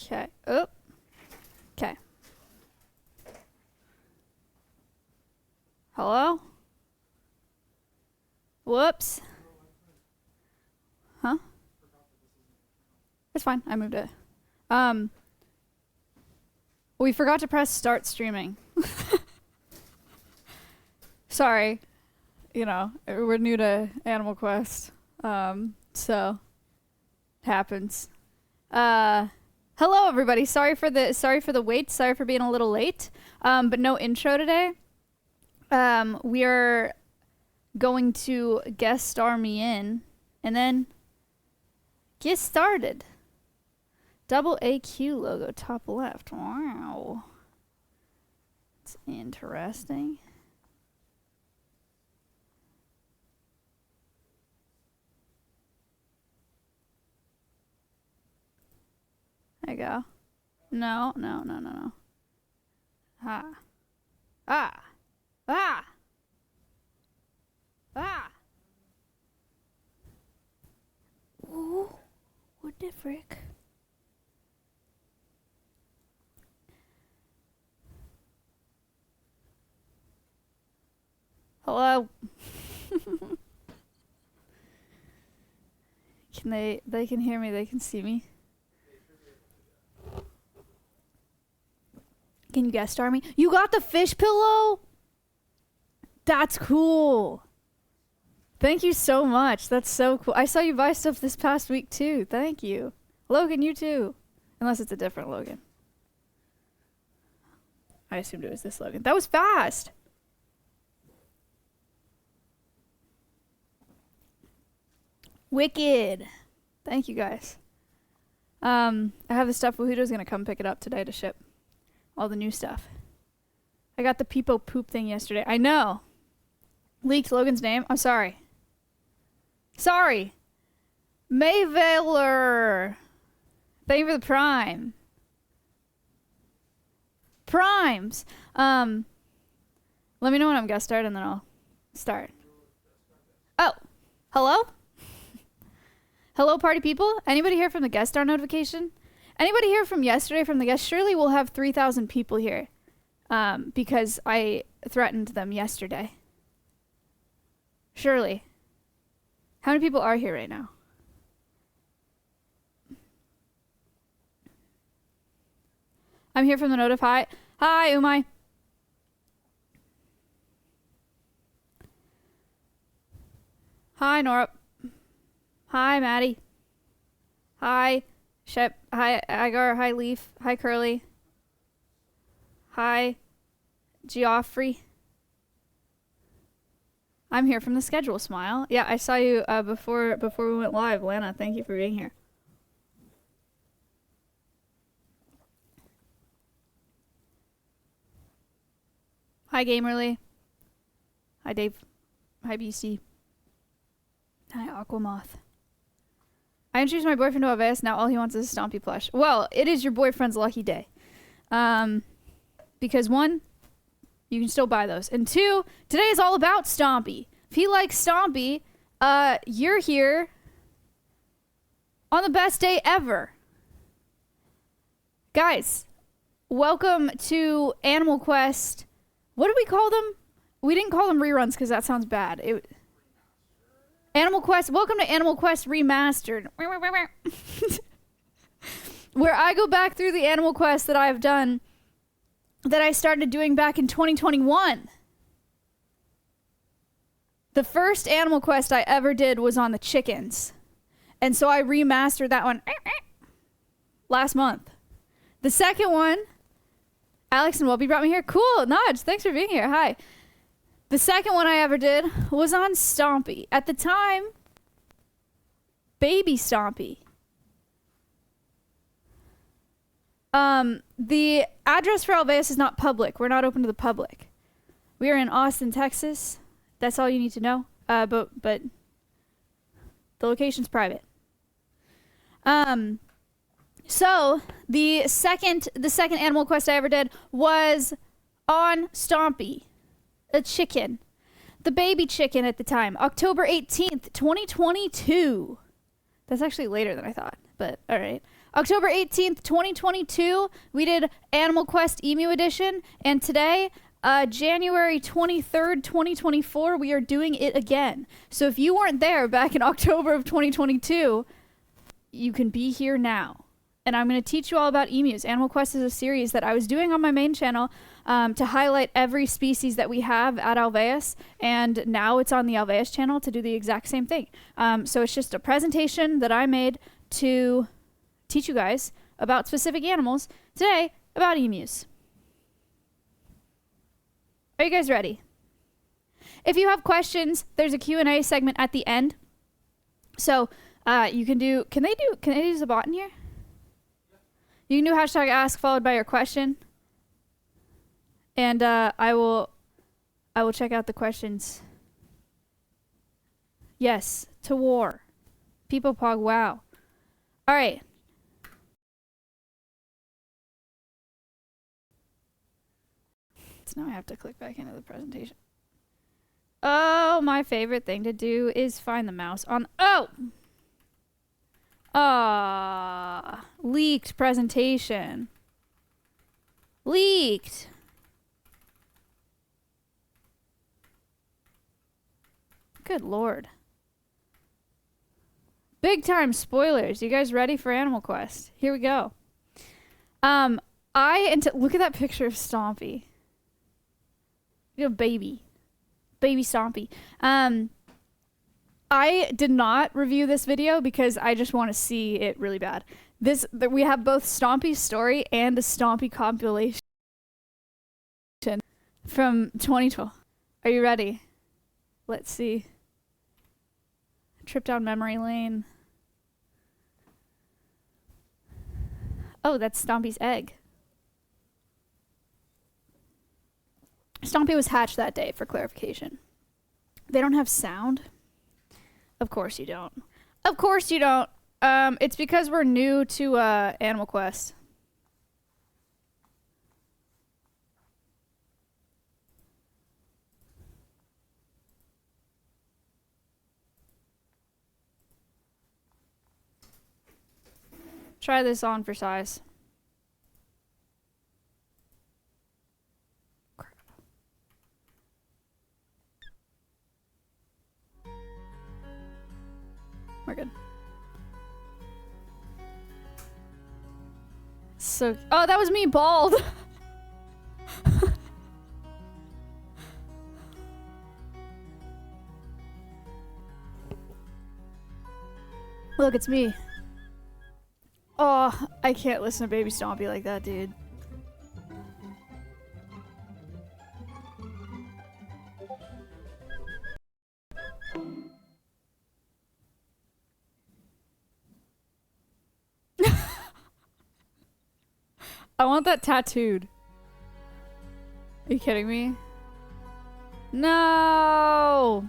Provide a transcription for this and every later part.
Okay. Oh. Okay. Hello? Whoops. Huh? It's fine. I moved it. We forgot to press start streaming. Sorry. You know, we're new to Animal Quest. So it happens. Hello everybody. Sorry for the wait. Sorry for being a little late. But no intro today. We are going to guest star me in and then get started. Double AQ logo top left. Wow. It's interesting. There you go. No. Ah. Ah. Ah. Ah. Ooh. What the frick? Hello. They can hear me, they can see me. Can you guest star me? You got the fish pillow? That's cool. Thank you so much. That's so cool. I saw you buy stuff this past week too. Thank you. Logan, you too. Unless it's a different Logan. I assumed it was this Logan. That was fast. Wicked. Thank you guys. I have the stuff. Wahudo's gonna come pick it up today to ship. All the new stuff. I got the Peepo poop thing yesterday. I know. Leaked Logan's name. I'm sorry. Sorry. Mayvailer. Thank you for the prime. Primes. Let me know when I'm guest started and then I'll start. Oh. Hello? Hello, party people. Anybody here from the guest star notification? Anybody here from yesterday from the guest? Surely we'll have 3,000 people here. Because I threatened them yesterday. Surely. How many people are here right now? I'm here from the notify. Hi, Umai. Hi, Nora. Hi, Maddie. Hi, Shep. Hi, Agar. Hi, Leaf. Hi, Curly. Hi, Geoffrey. I'm here from the schedule, Smile. Yeah, I saw you before we went live. Lana, thank you for being here. Hi, Gamerly. Hi, Dave. Hi, BC. Hi, Aquamoth. I introduced my boyfriend to Alveus. Now all he wants is a Stompy plush. Well, it is your boyfriend's lucky day. Because one, you can still buy those. And two, today is all about Stompy. If he likes Stompy, you're here on the best day ever. Guys, welcome to Animal Quest. What did we call them? We didn't call them reruns because that sounds bad. Animal Quest. Welcome to Animal Quest Remastered. Where I go back through the Animal Quest that I've done, that I started doing back in 2021. The first Animal Quest I ever did was on the chickens. And so I remastered that one last month. The second one, Alex and Whoopi brought me here. Cool, Nudge, thanks for being here. Hi. The second one I ever did was on Stompy. At the time, baby Stompy. The address for Alveus is not public. We're not open to the public. We are in Austin, Texas. That's all you need to know. But the location's private. So the second Animal Quest I ever did was on Stompy, a chicken, the baby chicken at the time, October 18th, 2022. That's actually later than I thought, but all right. October 18th, 2022, we did Animal Quest Emu Edition, and today, January 23rd, 2024, we are doing it again. So if you weren't there back in October of 2022, you can be here now. And I'm going to teach you all about emus. Animal Quest is a series that I was doing on my main channel to highlight every species that we have at Alveus, and now it's on the Alveus channel to do the exact same thing. So it's just a presentation that I made to teach you guys about specific animals. Today, about emus. Are you guys ready? If you have questions, there's a Q&A segment at the end. So you can do, can they use a bot in here? You can do hashtag ask followed by your question. And I will check out the questions. Yes, to war. People pog, wow. All right. So now I have to click back into the presentation. Oh, my favorite thing to do is find the mouse on, oh! Ah, leaked presentation. Leaked. Good Lord. Big time spoilers. You guys ready for Animal Quest? Here we go. Look at that picture of Stompy. You know, baby Stompy. I did not review this video because I just want to see it really bad. We have both Stompy's story and a Stompy compilation from 2012. Are you ready? Let's see. Trip down memory lane. Oh, that's Stompy's egg. Stompy was hatched that day, for clarification. They don't have sound? Of course you don't. Of course you don't. It's because we're new to Animal Quest. Try this on for size. Crap. We're good. So, oh, that was me bald. Look, it's me. Oh, I can't listen to Baby Stompy like that, dude. I want that tattooed. Are you kidding me? No!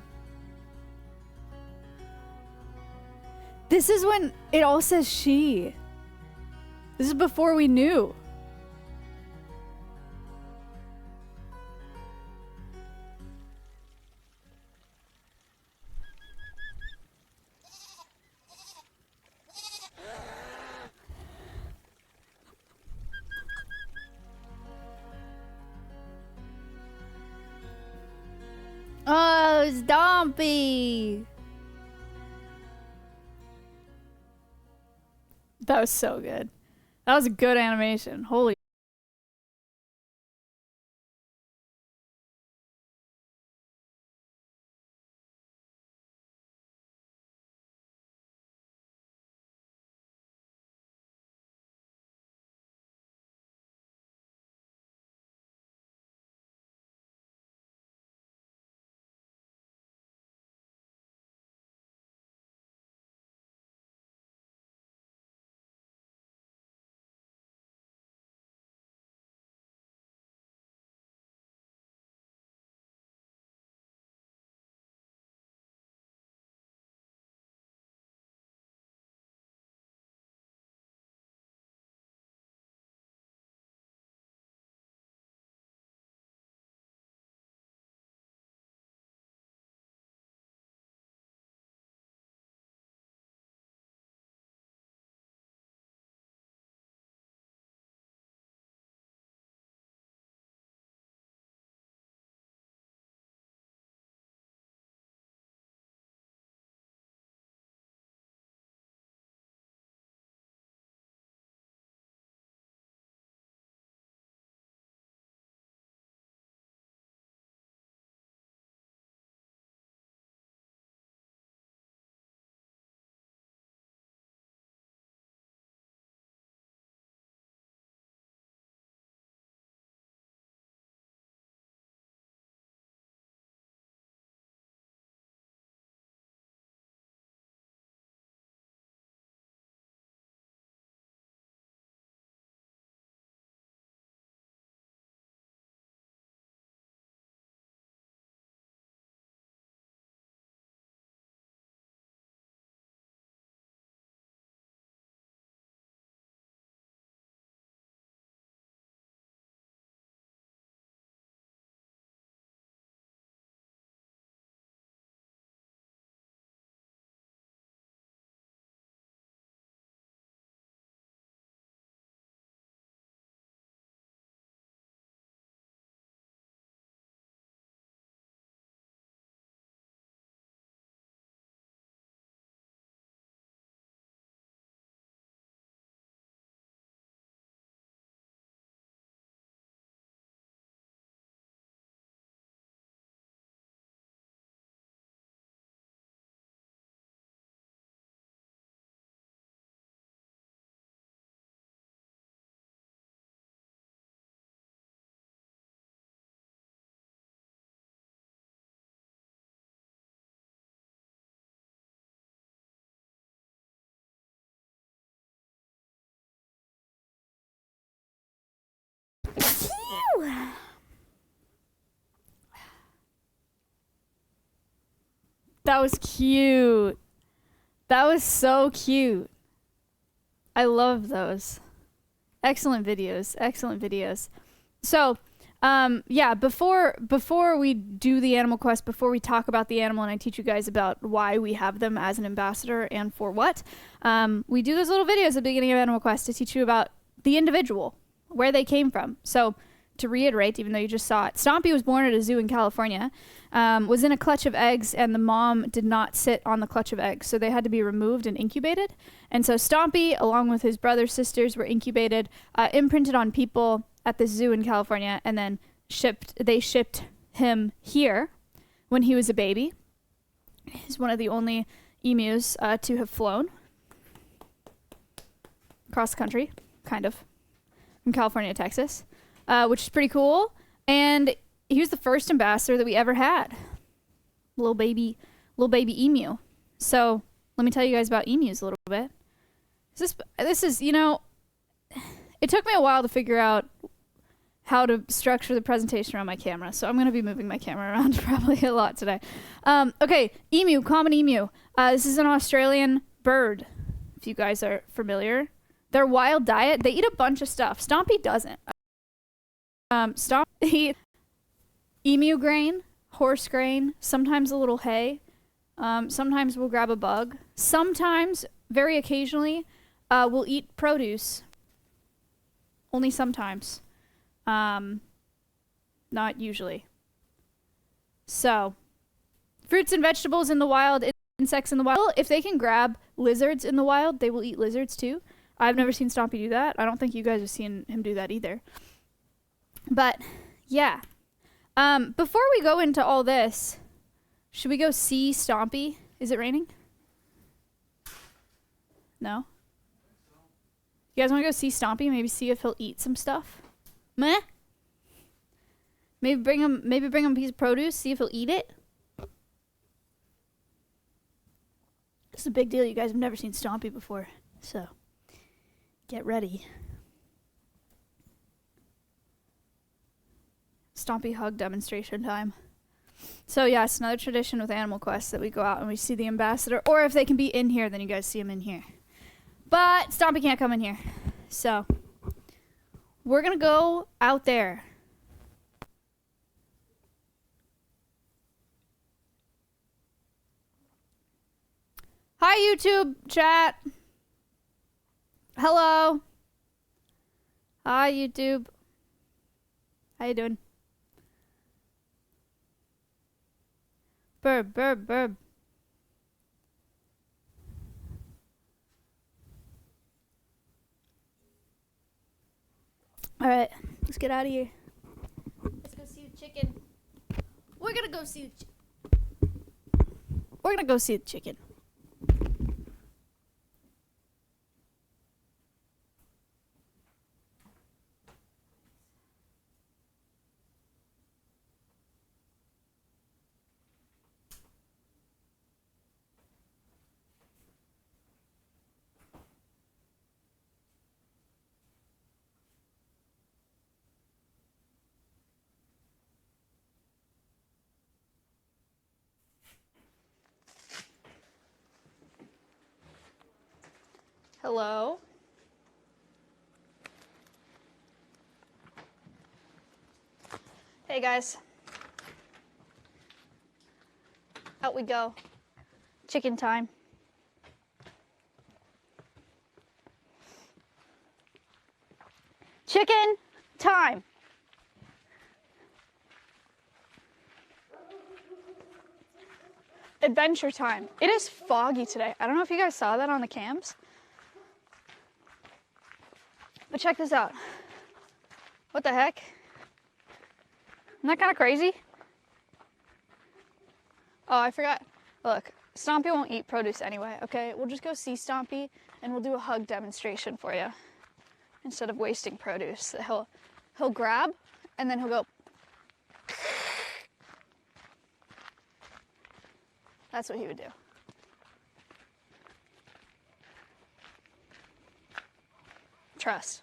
This is when it all says she. This is before we knew. Oh, Stompy! That was so good. That was a good animation. Holy That was cute. That was so cute. I love those. Excellent videos. Excellent videos. So, yeah, before we do the animal quest, before we talk about the animal and I teach you guys about why we have them as an ambassador and for what, we do those little videos at the beginning of Animal Quest to teach you about the individual, where they came from. So, to reiterate, even though you just saw it, Stompy was born at a zoo in California, was in a clutch of eggs, and the mom did not sit on the clutch of eggs, so they had to be removed and incubated. And so Stompy, along with his brothers, sisters, were incubated, imprinted on people at the zoo in California, and then they shipped him here when he was a baby. He's one of the only emus to have flown across the country, kind of, from California to Texas. Which is pretty cool. And he was the first ambassador that we ever had. Little baby emu. So let me tell you guys about emus a little bit. This is, you know, it took me a while to figure out how to structure the presentation around my camera. So I'm going to be moving my camera around probably a lot today. Okay, emu, common emu. This is an Australian bird, if you guys are familiar. Their wild diet, they eat a bunch of stuff. Stompy doesn't. Stompy emu grain, horse grain, sometimes a little hay. Sometimes we'll grab a bug. Sometimes, very occasionally, we'll eat produce. Only sometimes. Not usually. So, fruits and vegetables in the wild, insects in the wild. If they can grab lizards in the wild, they will eat lizards too. I've never seen Stompy do that. I don't think you guys have seen him do that either. But, yeah. Before we go into all this, should we go see Stompy? Is it raining? No? You guys want to go see Stompy? Maybe see if he'll eat some stuff? Meh? Maybe bring him a piece of produce, see if he'll eat it? It's a big deal. You guys have never seen Stompy before. So, get ready. Stompy hug demonstration time. So yeah, it's another tradition with Animal Quest that we go out and we see the ambassador, or if they can be in here, then you guys see him in here. But Stompy can't come in here. So we're gonna go out there. Hi YouTube chat. Hello. Hi YouTube. How you doing? Burb, burb, burb. Alright, let's get out of here. Let's go see the chicken. We're gonna go see the chicken. Hello. Hey guys. Out we go. Chicken time. Chicken time. Adventure time. It is foggy today. I don't know if you guys saw that on the cams. But check this out. What the heck? Isn't that kind of crazy? Oh, I forgot. Look, Stompy won't eat produce anyway, okay? We'll just go see Stompy and we'll do a hug demonstration for you. Instead of wasting produce that he'll grab and then he'll go. That's what he would do. Trust.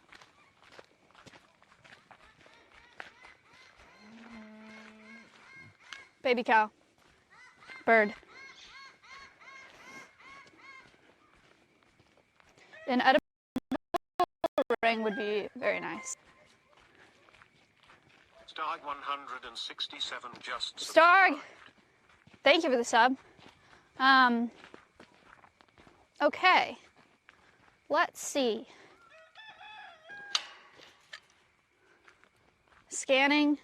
Baby cow. Bird. An edible ring would be very nice. Starg 167 just Starg, thank you for the sub. Okay. Let's see. Scanning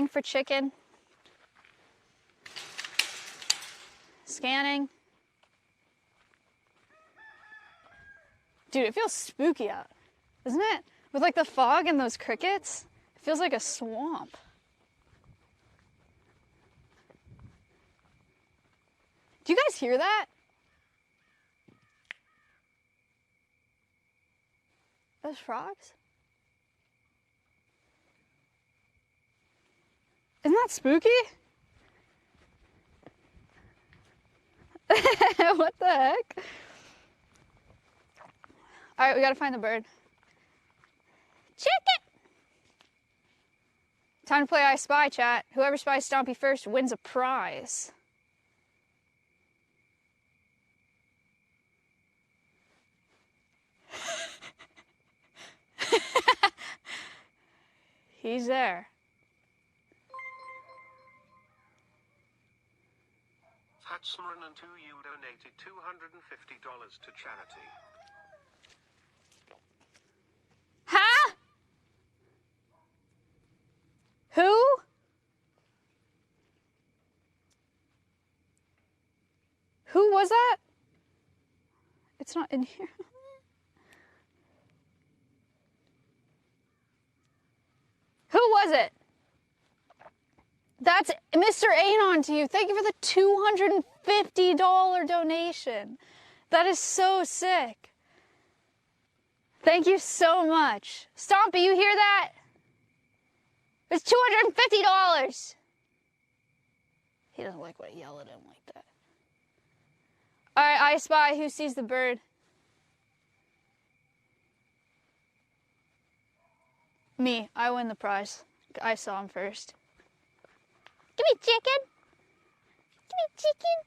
for chicken. Scanning. Dude, it feels spooky out, doesn't it? With like the fog and those crickets, it feels like a swamp. Do you guys hear that? Those frogs? Isn't that spooky? What the heck? All right, we gotta find the bird. Chicken! Time to play I Spy, chat. Whoever spies Stompy first wins a prize. He's there. Hatsmarin and 2U donated $250 to charity. Huh? Who? Who was that? It's not in here. Who was it? That's Mr. Anon to you. Thank you for the $250 donation. That is so sick. Thank you so much. Stompy, you hear that? It's $250. He doesn't like when I yell at him like that. All right, I Spy. Who sees the bird? Me. I win the prize. I saw him first. Give me chicken. Give me chicken.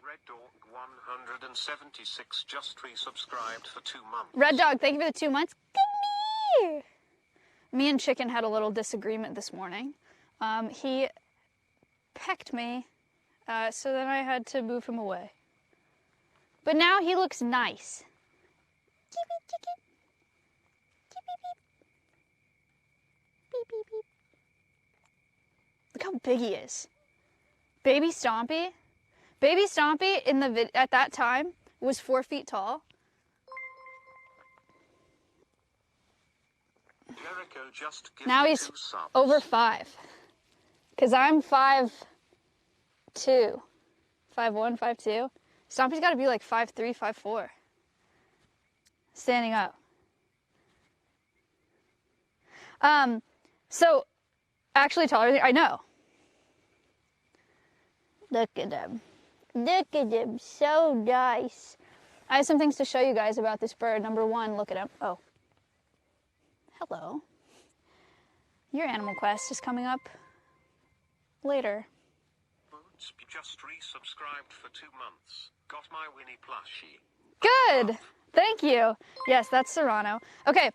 Red Dog 176 just resubscribed for 2 months. Red Dog, thank you for the 2 months. Come here. Me and Chicken had a little disagreement this morning. He pecked me, so then I had to move him away. But now he looks nice. Give me chicken. Beep, beep, beep. Beep, beep, beep. Look how big he is. Baby Stompy. Baby Stompy in the at that time was 4 feet tall. Jericho just Now he's over 5. Cause I'm 5'2". 5'1", 5'2". Stompy's got to be like 5'3", 5'4". Standing up. So, actually taller, I know. Look at him. Look at him, so nice. I have some things to show you guys about this bird. Number one, look at him. Oh. Hello. Your Animal Quest is coming up later. Boots just resubscribed for 2 months. Got my Winnie plushie. Good. Thank you. Yes, that's Serrano. Okay.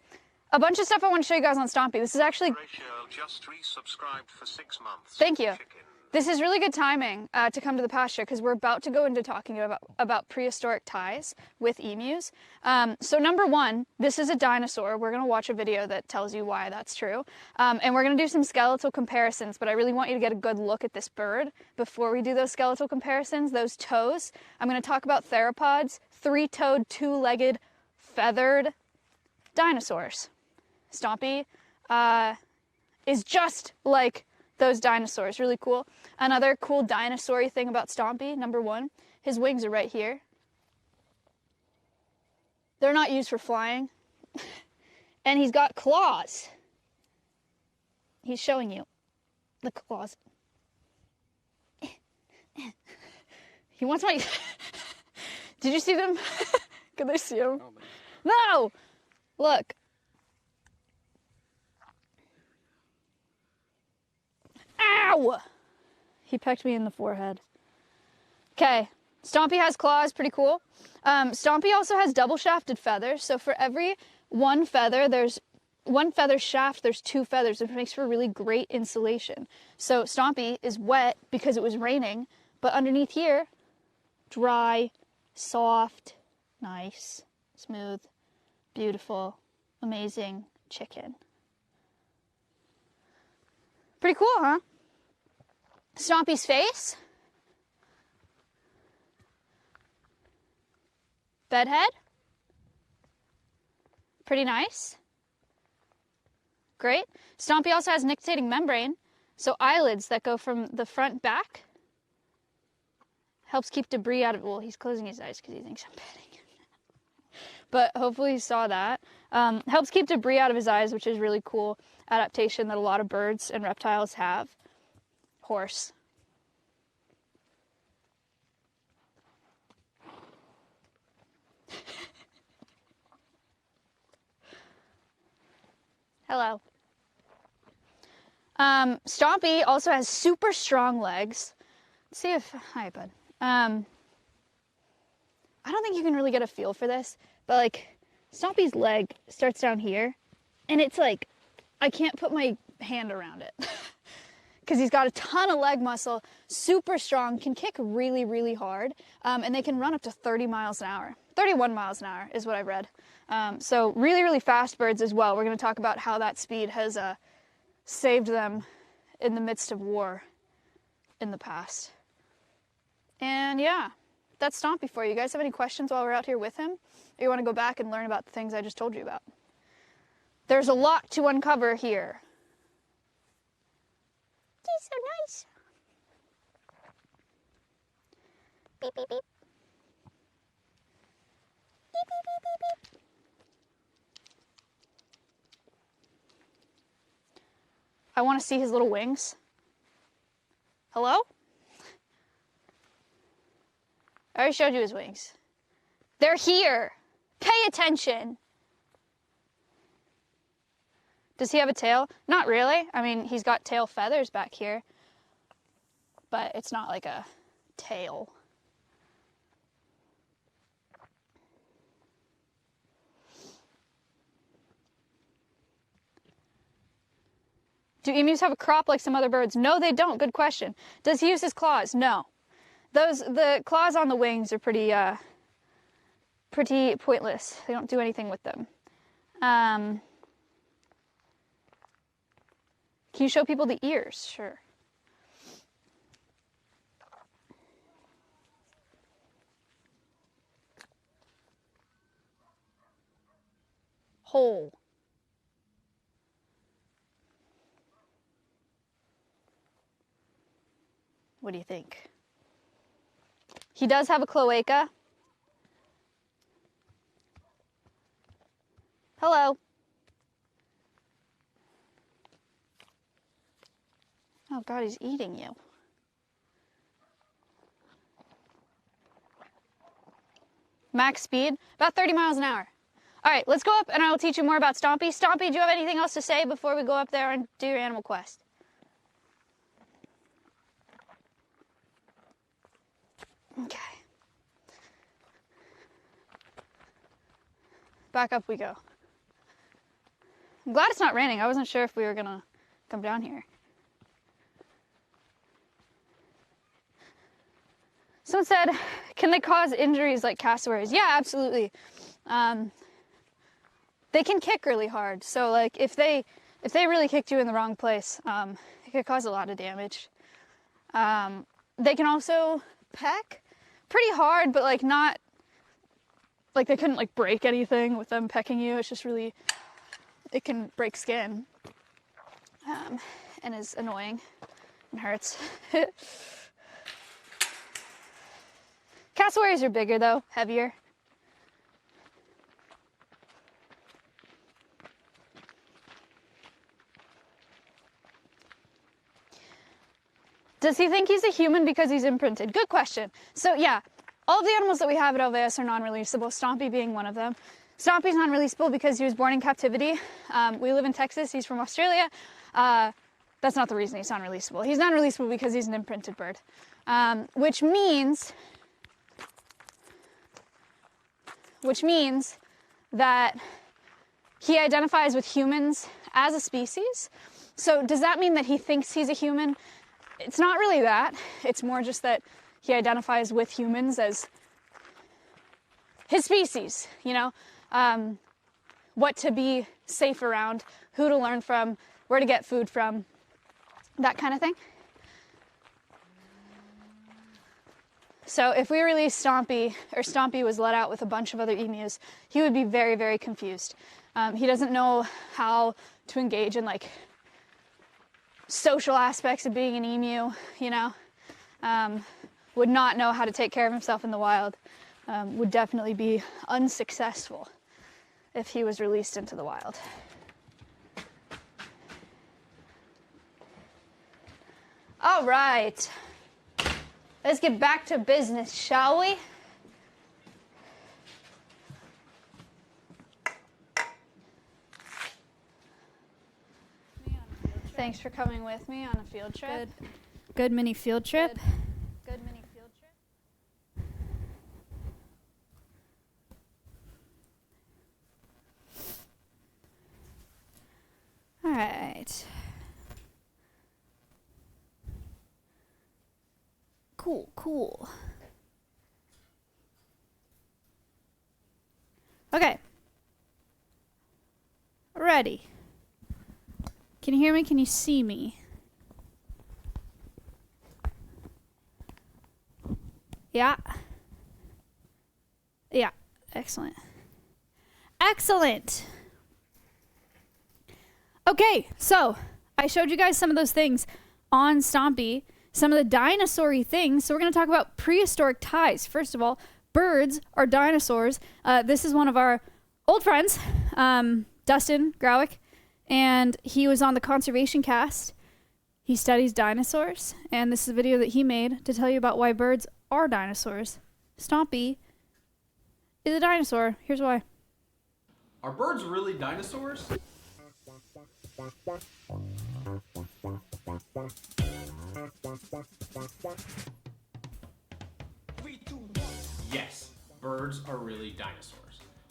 A bunch of stuff I want to show you guys on Stompy. This is actually... Rachel just resubscribed for 6 months. Thank you. Chicken. This is really good timing to come to the pasture because we're about to go into talking about prehistoric ties with emus. So number one, this is a dinosaur. We're going to watch a video that tells you why that's true. And we're going to do some skeletal comparisons, but I really want you to get a good look at this bird before we do those skeletal comparisons. Those toes. I'm going to talk about theropods, 3-toed, 2-legged, feathered dinosaurs. Stompy is just like those dinosaurs. Really cool. Another cool dinosaur-y thing about Stompy, number one, his wings are right here. They're not used for flying. And he's got claws. He's showing you the claws. He wants my... Did you see them? Could they see him? No! Look. Ow! He pecked me in the forehead. Okay, Stompy has claws, pretty cool. Stompy also has double shafted feathers, so for every one feather shaft, there's 2 feathers, which makes for really great insulation. So Stompy is wet because it was raining, but underneath here, dry, soft, nice, smooth, beautiful, amazing chicken. Pretty cool, huh? Stompy's face. Bedhead. Pretty nice. Great. Stompy also has nictitating membrane, so eyelids that go from the front back. Helps keep debris out of, well, he's closing his eyes because he thinks I'm petting him. But hopefully he saw that. Helps keep debris out of his eyes, which is really cool adaptation that a lot of birds and reptiles have. Horse. Hello. Stompy also has super strong legs. Let's see if, hi bud. I don't think you can really get a feel for this, but like Stompy's leg starts down here and it's like, I can't put my hand around it because he's got a ton of leg muscle, super strong, can kick really, really hard. And they can run up to 30 miles an hour. 31 miles an hour is what I've read. So really, really fast birds as well. We're going to talk about how that speed has saved them in the midst of war in the past. And yeah, that's Stompy for you. You guys have any questions while we're out here with him? Or you want to go back and learn about the things I just told you about? There's a lot to uncover here. He's so nice. Beep, beep, beep. Beep, beep, beep, beep, beep. I want to see his little wings. Hello? I already showed you his wings. They're here. Pay attention. Does he have a tail? Not really. I mean, he's got tail feathers back here, but it's not like a tail. Do emus have a crop like some other birds? No, they don't. Good question. Does he use his claws? No. The claws on the wings are pretty pointless. They don't do anything with them. Can you show people the ears? Sure. Hole. What do you think? He does have a cloaca. Hello. Oh God, he's eating you. Max speed, about 30 miles an hour. All right, let's go up and I will teach you more about Stompy. Stompy, do you have anything else to say before we go up there and do your animal quest? Okay. Back up we go. I'm glad it's not raining. I wasn't sure if we were gonna come down here. Someone said, can they cause injuries like cassowaries? Yeah, absolutely. They can kick really hard. So like if they really kicked you in the wrong place, it could cause a lot of damage. They can also peck pretty hard, but like not, like they couldn't like break anything with them pecking you. It's just really, it can break skin, and is annoying and hurts. Cassowaries are bigger though, heavier. Does he think he's a human because he's imprinted? Good question. So yeah, all of the animals that we have at Alveus are non-releasable, Stompy being one of them. Stompy's non-releasable because he was born in captivity. We live in Texas, he's from Australia. that's not the reason he's non-releasable. He's non-releasable because he's an imprinted bird, which means that he identifies with humans as a species. So does that mean that he thinks he's a human? It's not really that. It's more just that he identifies with humans as his species, you know? What to be safe around, who to learn from, where to get food from, that kind of thing. So if we released Stompy, or Stompy was let out with a bunch of other emus, he would be very, very confused. He doesn't know how to engage in like social aspects of being an emu, you know, would not know how to take care of himself in the wild, would definitely be unsuccessful if he was released into the wild. All right, let's get back to business, shall we? Thanks for coming with me on a field trip. Good mini field trip. Good mini field trip. All right. Cool. Okay. Ready. Can you hear me? Can you see me? Yeah. Yeah. Excellent. Excellent. Okay, so I showed you guys some of those things on Stompy, some of the dinosaur-y things. So we're going to talk about prehistoric ties. First of all, birds are dinosaurs. This is one of our old friends, Dustin Growick. And he was on the conservation cast. He studies dinosaurs, and this is a video that he made to tell you about why birds are dinosaurs. Stompy is a dinosaur. Here's why. Are birds really dinosaurs? Yes, birds are really dinosaurs.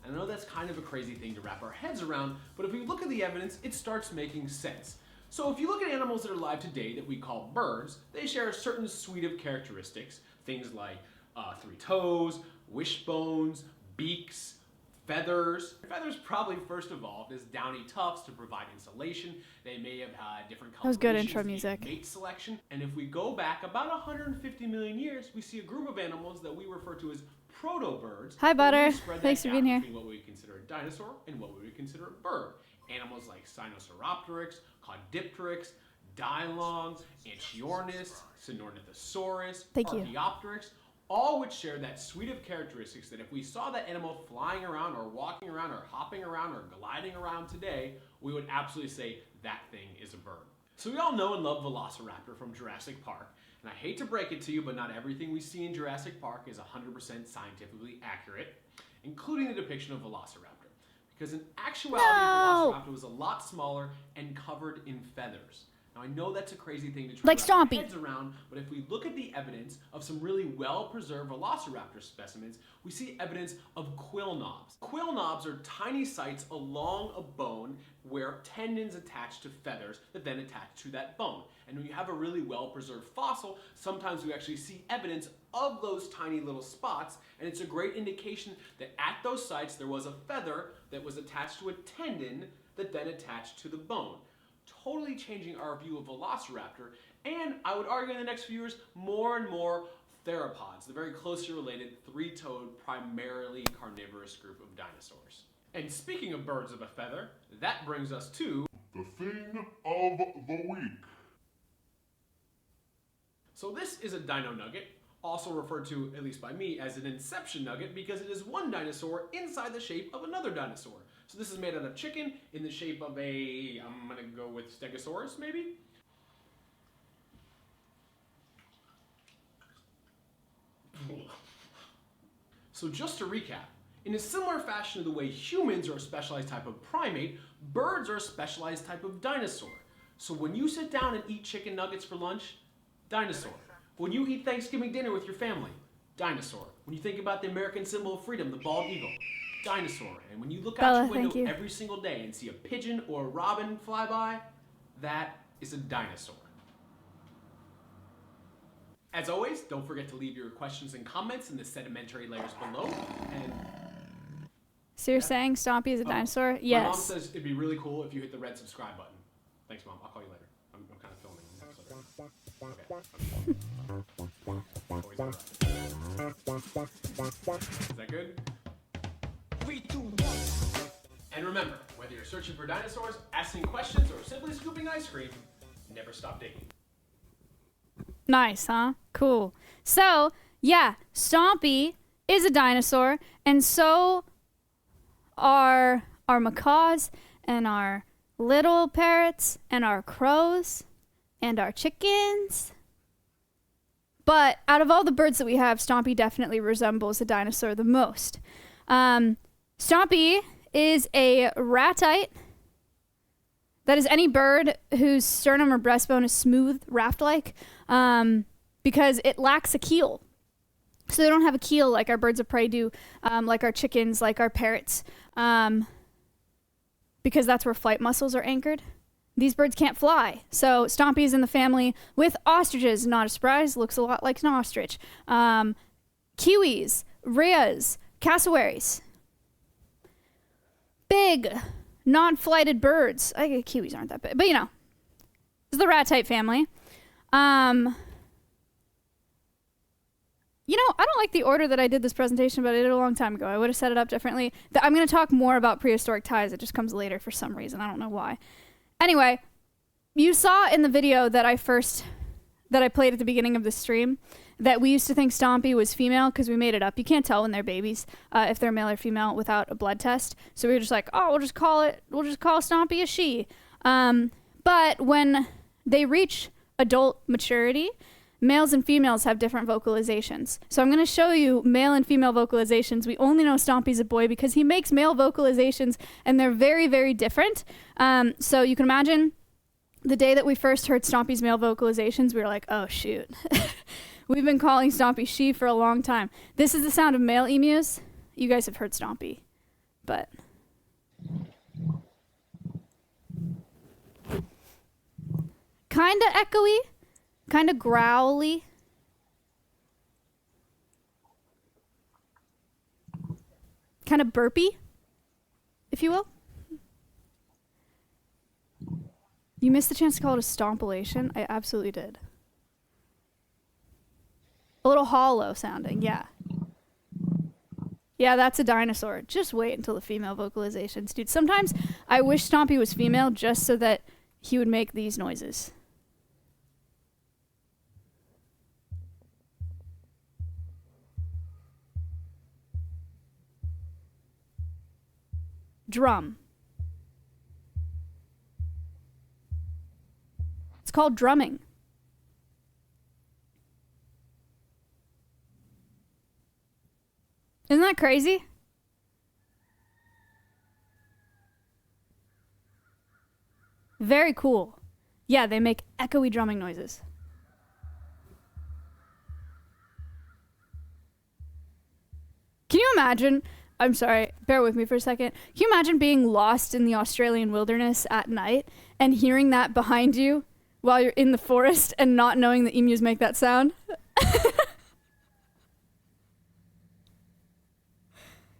I know that's kind of a crazy thing to wrap our heads around, but if we look at the evidence, it starts making sense. So if you look at animals that are alive today that we call birds, they share a certain suite of characteristics. Things like 3 toes, wishbones, beaks, feathers. Feathers probably first evolved as downy tufts to provide insulation. They may have had different colorations. That was good intro music. Mate selection. And if we go back about 150 million years, we see a group of animals that we refer to as proto-birds. Hi, Butter. Thanks for being here. What we would consider a dinosaur and what we would consider a bird. Animals like Sinosauropteryx, Caudipteryx, Dilong, Anchiornis, Sinornithosaurus, Archaeopteryx, all which share that suite of characteristics that if we saw that animal flying around or walking around or hopping around or gliding around today, we would absolutely say that thing is a bird. So we all know and love Velociraptor from Jurassic Park. And I hate to break it to you, but not everything we see in Jurassic Park is 100% scientifically accurate, including the depiction of Velociraptor. Because in actuality, Velociraptor was a lot smaller and covered in feathers. Now I know that's a crazy thing to try to wrap our heads around, but if we look at the evidence of some really well-preserved Velociraptor specimens, we see evidence of quill knobs. Quill knobs are tiny sites along a bone where tendons attach to feathers that then attach to that bone. And when you have a really well-preserved fossil, sometimes we actually see evidence of those tiny little spots, and it's a great indication that at those sites there was a feather that was attached to a tendon that then attached to the bone. Totally changing our view of Velociraptor, and I would argue in the next few years, more and more theropods, the very closely related 3-toed, primarily carnivorous group of dinosaurs. And speaking of birds of a feather, that brings us to the thing of the week. So this is a dino nugget, also referred to, at least by me, as an inception nugget because it is one dinosaur inside the shape of another dinosaur. So this is made out of chicken in the shape of a, I'm gonna go with Stegosaurus maybe? So just to recap, in a similar fashion to the way humans are a specialized type of primate, birds are a specialized type of dinosaur. So when you sit down and eat chicken nuggets for lunch, dinosaur. When you eat Thanksgiving dinner with your family, dinosaur. When you think about the American symbol of freedom, the bald eagle, dinosaur. And when you look out your window every single day and see a pigeon or a robin fly by, that is a dinosaur. As always, don't forget to leave your questions and comments in the sedimentary layers below. And so you're saying Stompy is a dinosaur? Yes. My mom says it'd be really cool if you hit the red subscribe button. Thanks, Mom. I'll call you later. I'm kind of filming this episode. Okay. Is that good? 3, 2, 1. And remember, whether you're searching for dinosaurs, asking questions, or simply scooping ice cream, never stop digging. Nice, huh? Cool. So, yeah, Stompy is a dinosaur, and so are our macaws, and our little parrots, and our crows, and our chickens. But out of all the birds that we have, Stompy definitely resembles a dinosaur the most. Stompy is a ratite. That is any bird whose sternum or breastbone is smooth, raft-like, because it lacks a keel. So they don't have a keel like our birds of prey do, like our chickens, like our parrots, because that's where flight muscles are anchored. These birds can't fly. So Stompy is in the family with ostriches. Not a surprise, looks a lot like an ostrich. Kiwis, rheas, cassowaries. Big, non-flighted birds. I guess kiwis aren't that big, but you know, it's the rat-type family. You know, I don't like the order that I did this presentation, but I did it a long time ago. I would have set it up differently. I'm going to talk more about Prehistoric Ties. It just comes later for some reason. I don't know why. Anyway, you saw in the video that I played at the beginning of the stream that we used to think Stompy was female because we made it up. You can't tell when they're babies if they're male or female without a blood test. So we were just like, oh, we'll just call Stompy a she. But when they reach adult maturity, males and females have different vocalizations. So I'm going to show you male and female vocalizations. We only know Stompy's a boy because he makes male vocalizations, and they're very, very different. So you can imagine the day that we first heard Stompy's male vocalizations, we were like, oh, shoot. We've been calling Stompy she for a long time. This is the sound of male emus. You guys have heard Stompy, but... kind of echoey. Kind of growly. Kind of burpy, if you will. You missed the chance to call it a stompilation. I absolutely did. A little hollow sounding, yeah. Yeah, that's a dinosaur. Just wait until the female vocalizations. Dude, sometimes I wish Stompy was female just so that he would make these noises. Drum. It's called drumming. Isn't that crazy? Very cool. Yeah, they make echoey drumming noises. Can you imagine? I'm sorry, bear with me for a second. Can you imagine being lost in the Australian wilderness at night and hearing that behind you while you're in the forest and not knowing that emus make that sound?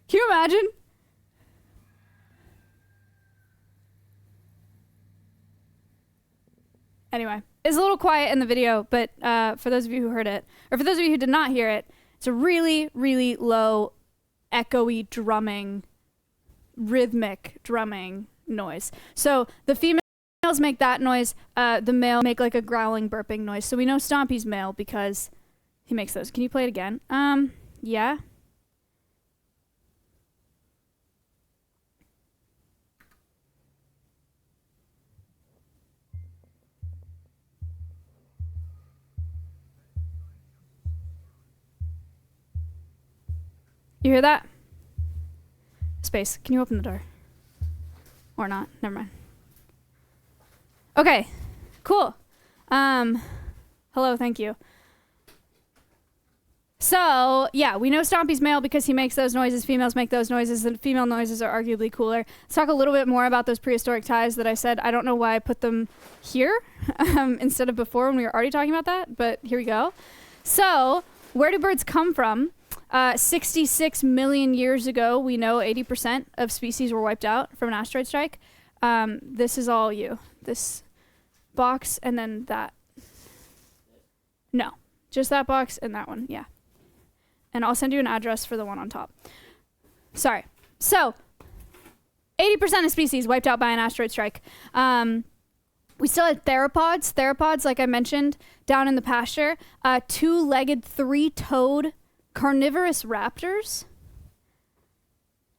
Can you imagine? Anyway, it's a little quiet in the video, but for those of you who heard it, or for those of you who did not hear it, it's a really, really low, echoey drumming, rhythmic drumming noise. So the females make that noise, the male make like a growling, burping noise. So we know Stompy's male because he makes those. Can you play it again? Yeah. You hear that? Space, can you open the door? Or not? Never mind. Okay, Cool. Hello, thank you. So, yeah, we know Stompy's male because he makes those noises. Females make those noises, and female noises are arguably cooler. Let's talk a little bit more about those prehistoric ties that I said. I don't know why I put them here instead of before when we were already talking about that, but here we go. So, where do birds come from? 66 million years ago, we know 80% of species were wiped out from an asteroid strike. This is all you. This box and then that. No, just that box and that one, yeah. And I'll send you an address for the one on top. Sorry. So, 80% of species wiped out by an asteroid strike. We still had theropods. Theropods, like I mentioned, down in the pasture. Two-legged, three-toed carnivorous raptors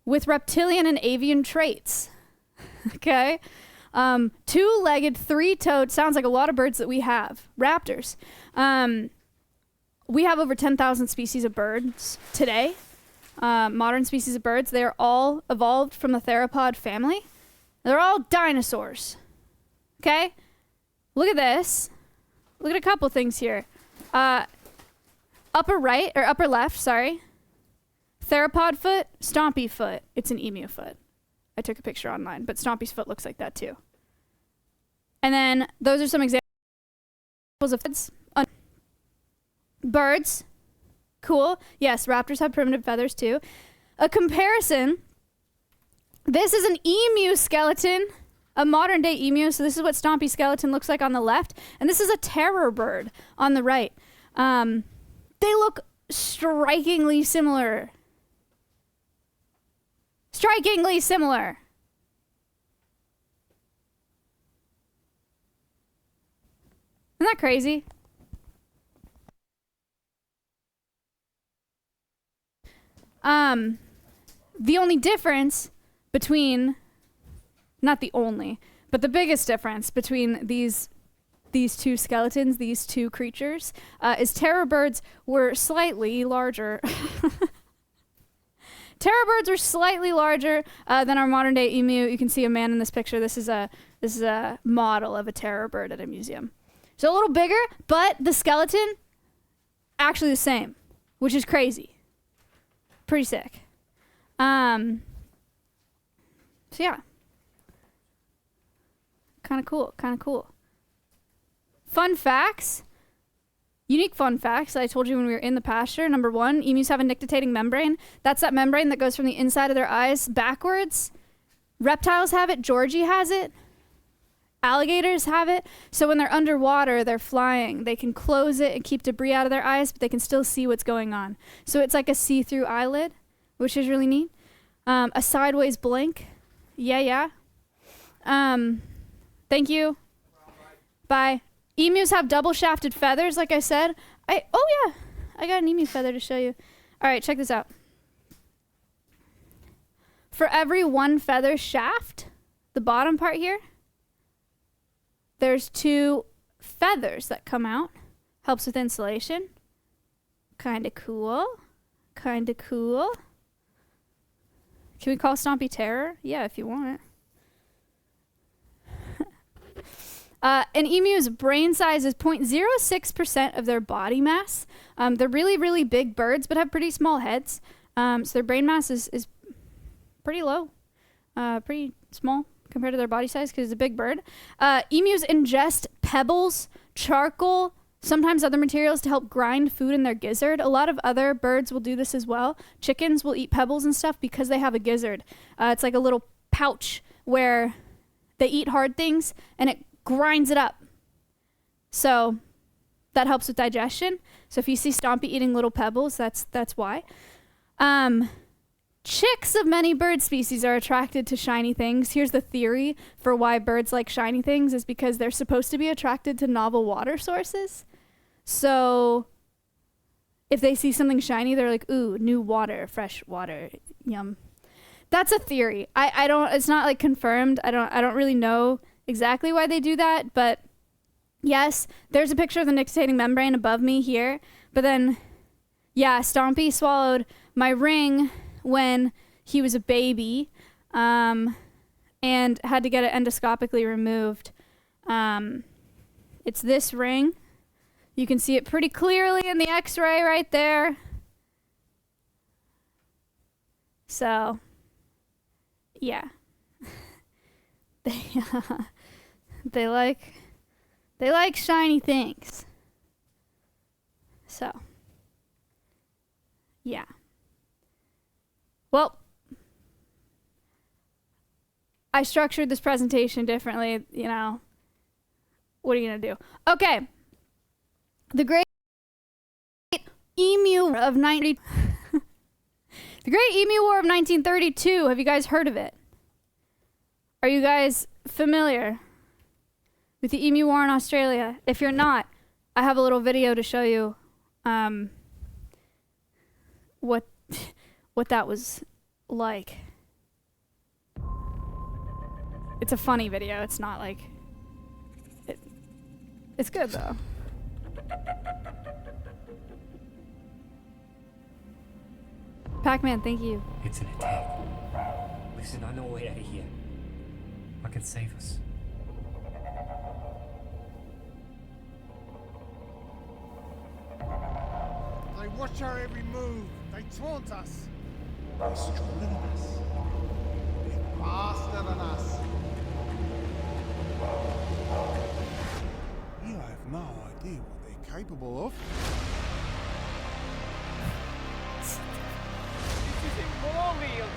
with reptilian and avian traits. Okay? Two-legged, three-toed, sounds like a lot of birds that we have. Raptors. We have over 10,000 species of birds today. Modern species of birds. They are all evolved from the theropod family. They're all dinosaurs. Okay? Look at this. Look at a couple things here. Upper right, or upper left, sorry. Theropod foot, Stompy foot. It's an emu foot. I took a picture online, but Stompy's foot looks like that too. And then those are some examples of foots. Birds. Cool. Yes, raptors have primitive feathers too. A comparison. This is an emu skeleton, a modern day emu. So this is what Stompy's skeleton looks like on the left. And this is a terror bird on the right. They look strikingly similar. Strikingly similar. Isn't that crazy? The only difference between, not the only, but the biggest difference between these two skeletons, these two creatures, is terror birds were slightly larger. Terror birds are slightly larger than our modern day emu. You can see a man in this picture. This is a model of a terror bird at a museum. So a little bigger, but the skeleton actually the same, which is crazy. Pretty sick. So yeah. Kind of cool. Fun facts. Unique fun facts that I told you when we were in the pasture. Number 1, emus have a nictitating membrane. That's that membrane that goes from the inside of their eyes backwards. Reptiles have it. Georgie has it. Alligators have it. So when they're underwater, they're flying. They can close it and keep debris out of their eyes, but they can still see what's going on. So it's like a see-through eyelid, which is really neat. A sideways blink. Yeah. Thank you. Bye. Emus have double-shafted feathers, like I said. I got an emu feather to show you. All right, check this out. For every one feather shaft, the bottom part here, there's 2 feathers that come out. Helps with insulation. Kinda cool. Can we call Stompy Terror? Yeah, if you want. An emu's brain size is 0.06% of their body mass. They're really, really big birds, but have pretty small heads. So their brain mass is pretty low. Pretty small compared to their body size because it's a big bird. Emus ingest pebbles, charcoal, sometimes other materials to help grind food in their gizzard. A lot of other birds will do this as well. Chickens will eat pebbles and stuff because they have a gizzard. It's like a little pouch where they eat hard things and it grinds it up. So that helps with digestion. So if you see Stompy eating little pebbles, that's why. Chicks of many bird species are attracted to shiny things. Here's the theory for why birds like shiny things is because they're supposed to be attracted to novel water sources. So if they see something shiny, they're like, ooh, new water, fresh water, yum. That's a theory. I don't, it's not like confirmed. I don't really know exactly why they do that, but yes, there's a picture of the nictitating membrane above me here. But then, yeah, Stompy swallowed my ring when he was a baby, and had to get it endoscopically removed. It's this ring. You can see it pretty clearly in the X-ray right there. So, yeah. They like shiny things. So, yeah. Well, I structured this presentation differently, you know. What are you gonna do? Okay. The Great Emu of 90 The Great Emu War of 1932. Have you guys heard of it? Are you guys familiar with the Emu War in Australia? If you're not, I have a little video to show you what that was like. It's a funny video. It's not like it's good though. Pac-Man, thank you. It's an attack. Listen, I know a way out of here. I can save us. They watch our every move. They taunt us. They're stronger than us. They're faster than us. You have no idea what they're capable of. This is immoral.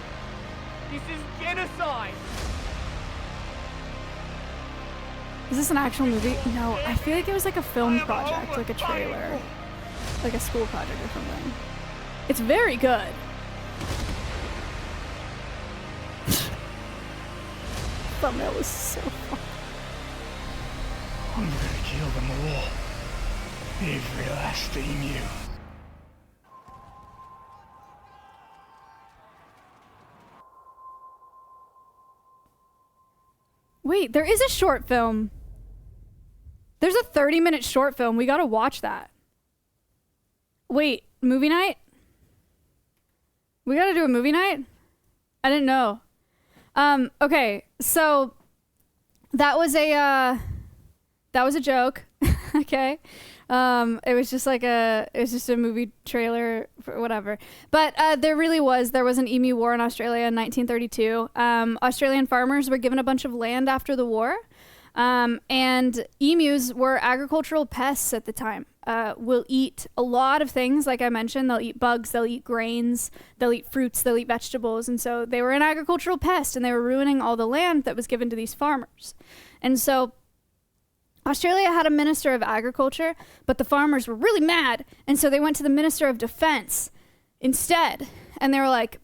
This is genocide. Is this an actual movie? No, I feel like it was like a film project, like a trailer, like a school project or something. It's very good. Thumbnail was so fun. I'm gonna kill them all. Every last emu. Wait, there is a short film. There's a 30-minute short film. We gotta watch that. Wait, movie night? We gotta do a movie night? I didn't know. Okay, so that was a joke. Okay. It was just a movie trailer for whatever. But there was an Emu War in Australia in 1932. Australian farmers were given a bunch of land after the war. And emus were agricultural pests at the time. Will eat a lot of things, like I mentioned. They'll eat bugs, they'll eat grains, they'll eat fruits, they'll eat vegetables. And so they were an agricultural pest, and they were ruining all the land that was given to these farmers. And so Australia had a Minister of Agriculture, but the farmers were really mad, and so they went to the Minister of Defense instead. And they were like,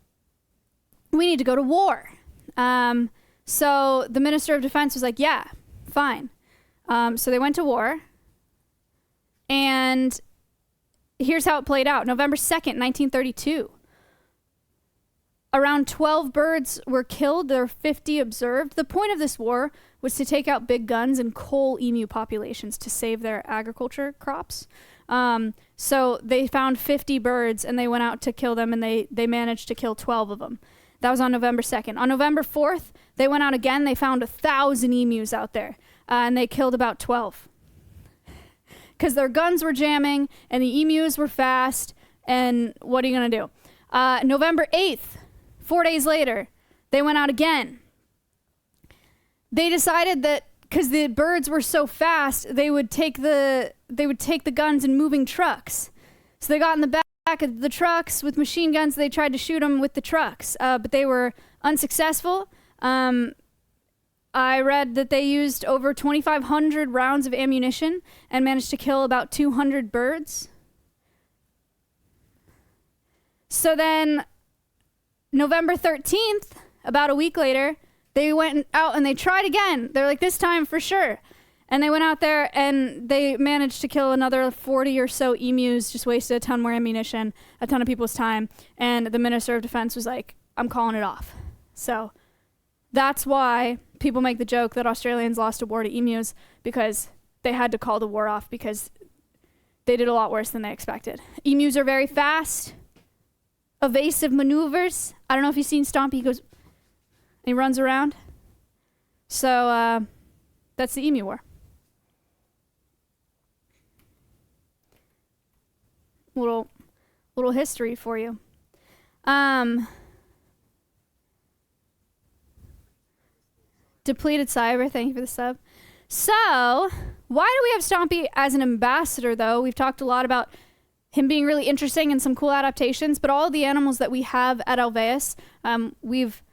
we need to go to war. So the Minister of Defense was like, yeah, fine. So they went to war. And here's how it played out. November 2nd, 1932. Around 12 birds were killed. There were 50 observed. The point of this war was to take out big guns and cull emu populations to save their agriculture crops. So they found 50 birds, and they went out to kill them, and they managed to kill 12 of them. That was on November 2nd. On November 4th, they went out again. They found 1,000 emus out there, and they killed about 12. Because their guns were jamming, and the emus were fast, and what are you going to do? November 8th, 4 days later, they went out again. They decided that because the birds were so fast, they would take the guns in moving trucks. So they got in the back of the trucks with machine guns. They tried to shoot them with the trucks, but they were unsuccessful. I read that they used over 2,500 rounds of ammunition and managed to kill about 200 birds. So then November 13th, about a week later, they went out and they tried again. They're like, this time for sure. And they went out there and they managed to kill another 40 or so emus, just wasted a ton more ammunition, a ton of people's time. And the Minister of Defense was like, I'm calling it off. So that's why people make the joke that Australians lost a war to emus, because they had to call the war off because they did a lot worse than they expected. Emus are very fast, evasive maneuvers. I don't know if you've seen Stompy. He runs around. So that's the Emu War. little history for you. Depleted Cyber, thank you for the sub. So, why do we have Stompy as an ambassador, though? We've talked a lot about him being really interesting and some cool adaptations, but all the animals that we have at Alveus, we've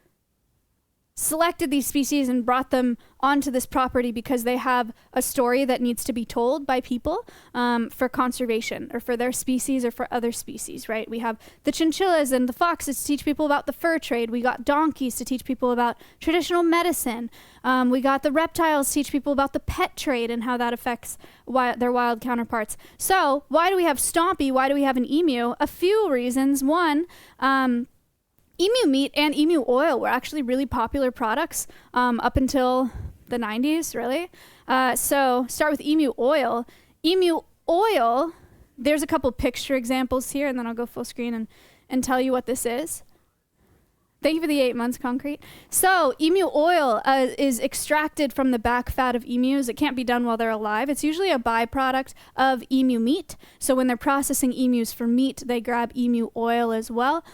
selected these species and brought them onto this property because they have a story that needs to be told by people for conservation or for their species or for other species, right? We have the chinchillas and the foxes to teach people about the fur trade. We got donkeys to teach people about traditional medicine. We got the reptiles to teach people about the pet trade and how that affects their wild counterparts. So why do we have Stompy? Why do we have an emu? A few reasons. One, emu meat and emu oil were actually really popular products up until the 90s, really. So start with emu oil. Emu oil, there's a couple picture examples here, and then I'll go full screen and tell you what this is. Thank you for the 8 months, Concrete. So emu oil is extracted from the back fat of emus. It can't be done while they're alive. It's usually a byproduct of emu meat. So when they're processing emus for meat, they grab emu oil as well.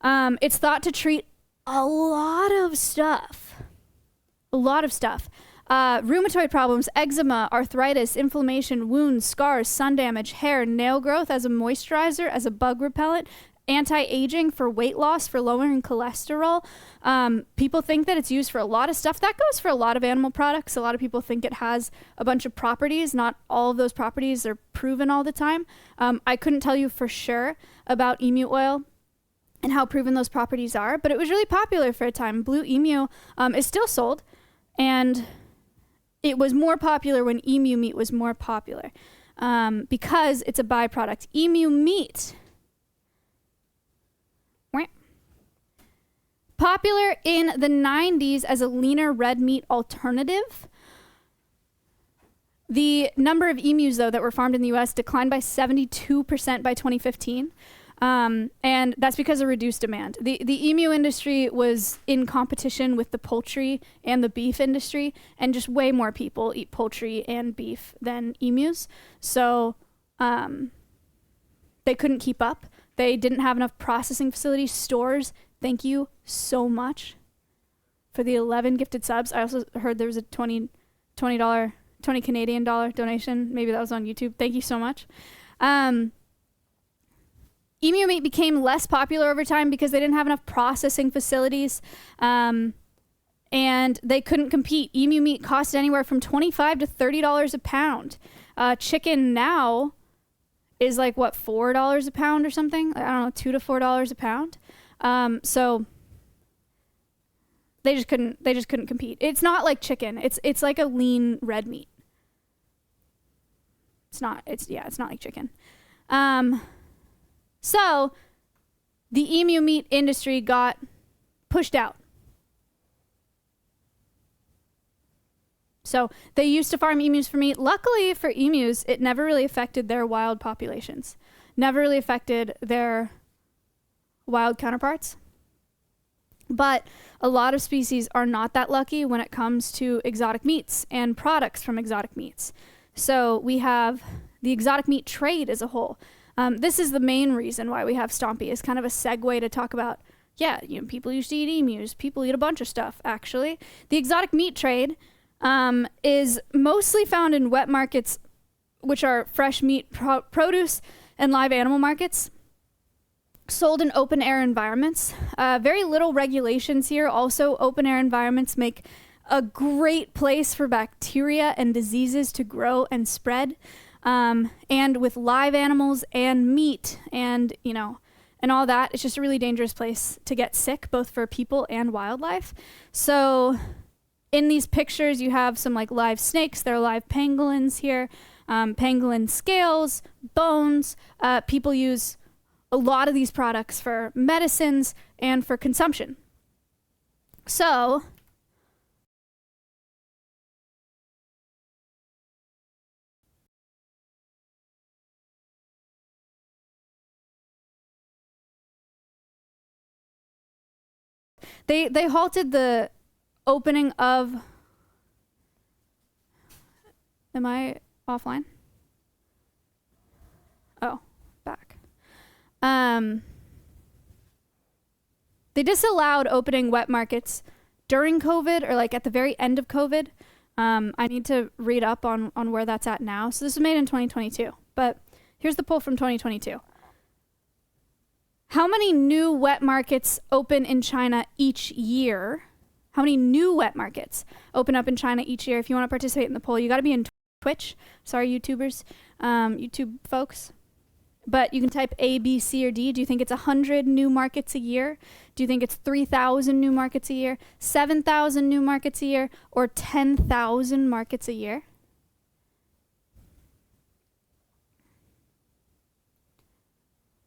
It's thought to treat a lot of stuff. Rheumatoid problems, eczema, arthritis, inflammation, wounds, scars, sun damage, hair, nail growth, as a moisturizer, as a bug repellent, anti-aging, for weight loss, for lowering cholesterol. People think that it's used for a lot of stuff. That goes for a lot of animal products. A lot of people think it has a bunch of properties. Not all of those properties are proven all the time. I couldn't tell you for sure about emu oil and how proven those properties are, but it was really popular for a time. Blue emu is still sold, and it was more popular when emu meat was more popular because it's a byproduct. Emu meat, popular in the 90s as a leaner red meat alternative. The number of emus, though, that were farmed in the US declined by 72% by 2015. And that's because of reduced demand. The emu industry was in competition with the poultry and the beef industry, and just way more people eat poultry and beef than emus. So they couldn't keep up. They didn't have enough processing facilities, stores. Thank you so much for the 11 gifted subs. I also heard there was a $20 Canadian dollar donation. Maybe that was on YouTube. Thank you so much. Emu meat became less popular over time because they didn't have enough processing facilities, and they couldn't compete. Emu meat cost anywhere from $25 to $30 a pound. Chicken now is like, what, $4 a pound or something? I don't know, $2 to $4 a pound. So they just couldn't compete. It's not like chicken. It's like a lean red meat. It's not like chicken. So the emu meat industry got pushed out. So they used to farm emus for meat. Luckily for emus, it never really affected their wild populations. Never really affected their wild counterparts. But a lot of species are not that lucky when it comes to exotic meats and products from exotic meats. So we have the exotic meat trade as a whole. This is the main reason why we have Stompy, is kind of a segue to talk about, people used to eat emus. People eat a bunch of stuff, actually. The exotic meat trade is mostly found in wet markets, which are fresh meat produce and live animal markets, sold in open air environments. Very little regulations here. Also, open air environments make a great place for bacteria and diseases to grow and spread. And with live animals and meat and all that, it's just a really dangerous place to get sick, both for people and wildlife. So in these pictures, you have some like live snakes. There are live pangolins here, pangolin scales, bones. People use a lot of these products for medicines and for consumption. So They halted the opening of... Am I offline? Oh, back. They disallowed opening wet markets during COVID or like at the very end of COVID. I need to read up on where that's at now. So this was made in 2022, but here's the poll from 2022. How many new wet markets open in China each year? How many new wet markets open up in China each year? If you want to participate in the poll, you got to be in Twitch. Sorry, YouTubers, YouTube folks. But you can type A, B, C, or D. Do you think it's 100 new markets a year? Do you think it's 3,000 new markets a year, 7,000 new markets a year, or 10,000 markets a year?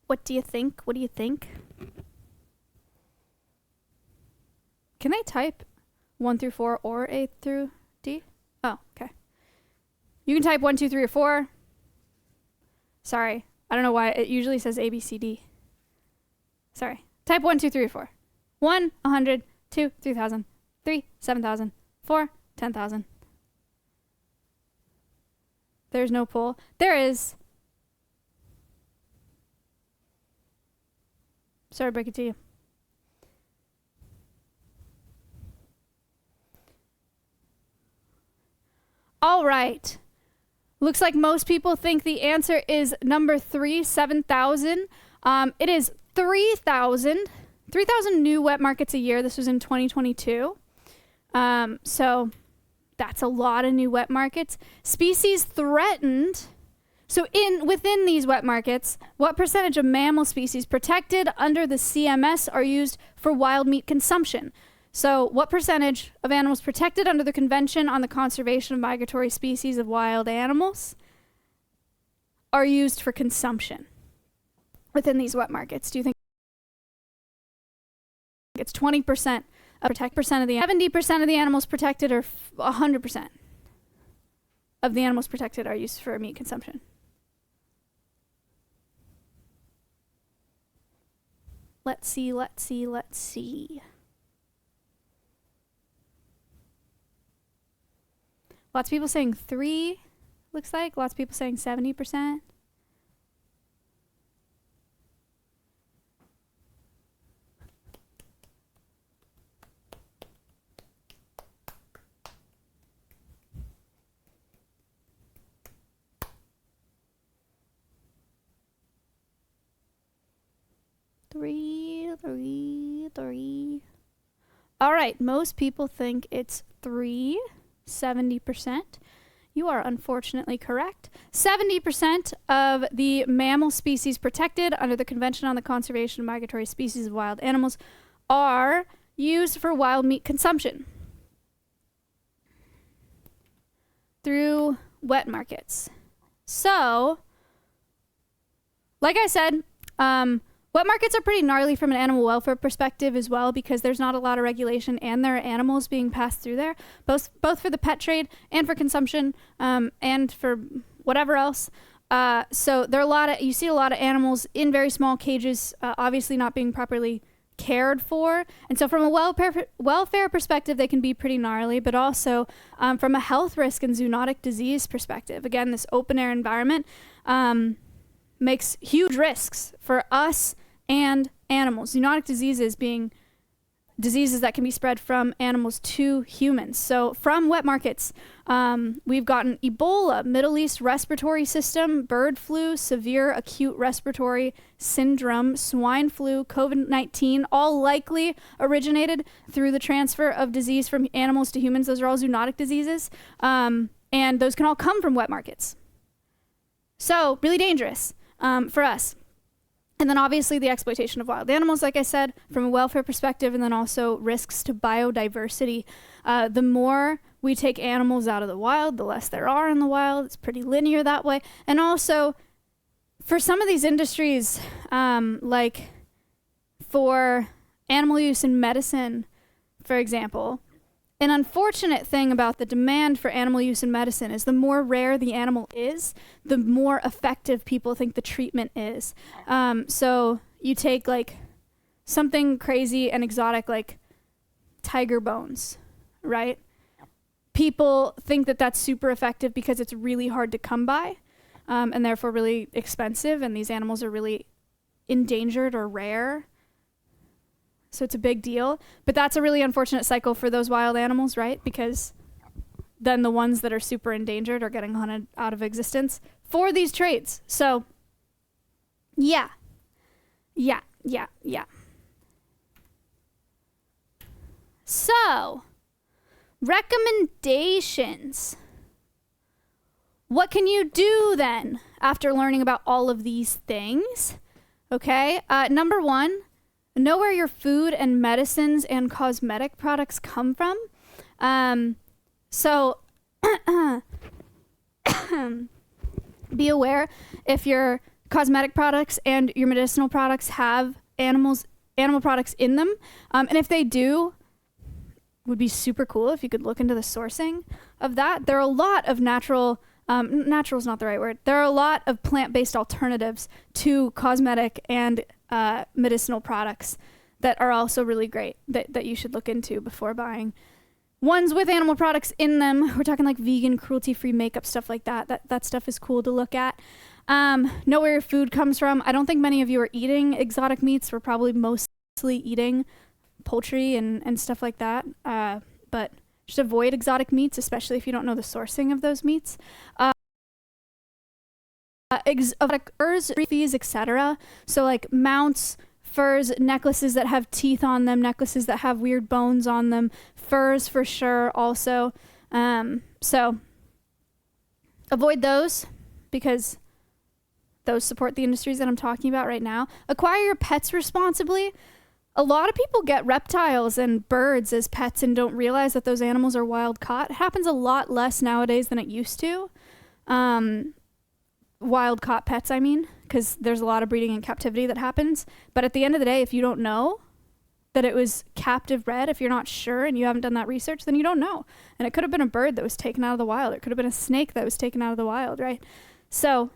What do you think? What do you think? Can I type 1 through 4 or A through D? Oh, okay. You can type 1, 2, 3, or 4. Sorry. I don't know why. It usually says A, B, C, D. Sorry. Type 1, 2, 3, or 4. 1, 100. 2, 3,000. 3, 7,000. 4, 10,000. There's no poll. There is. Sorry to break it to you. All right. Looks like most people think the answer is number 3, 7,000. It is 3,000 new wet markets a year. This was in 2022. So that's a lot of new wet markets. Species threatened. So within these wet markets, what percentage of mammal species protected under the CMS are used for wild meat consumption? So what percentage of animals protected under the Convention on the Conservation of Migratory Species of Wild Animals are used for consumption within these wet markets? Do you think it's 20% of the 70% of the animals protected, or 100% of the animals protected are used for meat consumption? Let's see. Lots of people saying 3, looks like. Lots of people saying 70%. Three. All right, most people think it's 3, 70%. You are unfortunately correct. 70% of the mammal species protected under the Convention on the Conservation of Migratory Species of Wild Animals are used for wild meat consumption through wet markets. So, like I said, wet markets are pretty gnarly from an animal welfare perspective as well, because there's not a lot of regulation and there are animals being passed through there, both for the pet trade and for consumption, and for whatever else. So there are you see a lot of animals in very small cages, obviously not being properly cared for. And so from a welfare perspective, they can be pretty gnarly, but also from a health risk and zoonotic disease perspective, again, this open air environment makes huge risks for us and animals. Zoonotic diseases being diseases that can be spread from animals to humans. So from wet markets, we've gotten Ebola, Middle East respiratory system, bird flu, severe acute respiratory syndrome, swine flu, COVID-19, all likely originated through the transfer of disease from animals to humans. Those are all zoonotic diseases. And those can all come from wet markets. So really dangerous for us. And then obviously the exploitation of wild animals, like I said, from a welfare perspective, and then also risks to biodiversity. The more we take animals out of the wild, the less there are in the wild. It's pretty linear that way. And also, for some of these industries, like for animal use in medicine, for example, an unfortunate thing about the demand for animal use in medicine is the more rare the animal is, the more effective people think the treatment is. So you take like something crazy and exotic like tiger bones, right? People think that that's super effective because it's really hard to come by, and therefore really expensive, and these animals are really endangered or rare. So it's a big deal. But that's a really unfortunate cycle for those wild animals, right? Because then the ones that are super endangered are getting hunted out of existence for these traits. So, yeah. So, recommendations. What can you do then after learning about all of these things? Okay, number one, know where your food and medicines and cosmetic products come from. So be aware if your cosmetic products and your medicinal products have animal products in them. And if they do, would be super cool if you could look into the sourcing of that. There are a lot of natural is not the right word. There are a lot of plant-based alternatives to cosmetic and medicinal products that are also really great that you should look into before buying ones with animal products in them. We're talking like vegan, cruelty-free makeup, stuff like that. That stuff is cool to look at. Know where your food comes from. I don't think many of you are eating exotic meats. We're probably mostly eating poultry and stuff like that. But just avoid exotic meats, especially if you don't know the sourcing of those meats. Exotic furs, fees, etc. So like mounts, furs, necklaces that have teeth on them, necklaces that have weird bones on them, furs for sure also. So avoid those because those support the industries that I'm talking about right now. Acquire your pets responsibly. A lot of people get reptiles and birds as pets and don't realize that those animals are wild caught. It happens a lot less nowadays than it used to. Wild caught pets, I mean, because there's a lot of breeding in captivity that happens. But at the end of the day, if you don't know that it was captive bred, if you're not sure and you haven't done that research, then you don't know. And it could have been a bird that was taken out of the wild. It could have been a snake that was taken out of the wild, right? So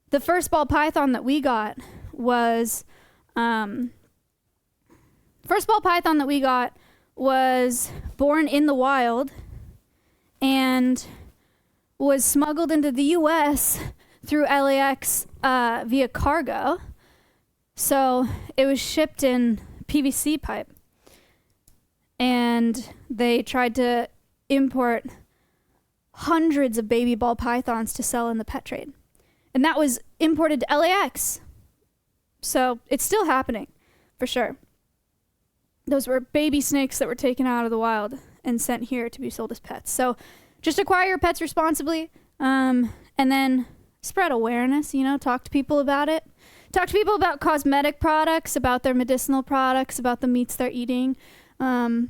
the first ball python that we got was... First ball python that we got was born in the wild and was smuggled into the U.S. through LAX via cargo. So it was shipped in PVC pipe. And they tried to import hundreds of baby ball pythons to sell in the pet trade. And that was imported to LAX. So it's still happening, for sure. Those were baby snakes that were taken out of the wild and sent here to be sold as pets. So just acquire your pets responsibly, and then spread awareness, talk to people about it. Talk to people about cosmetic products, about their medicinal products, about the meats they're eating, and,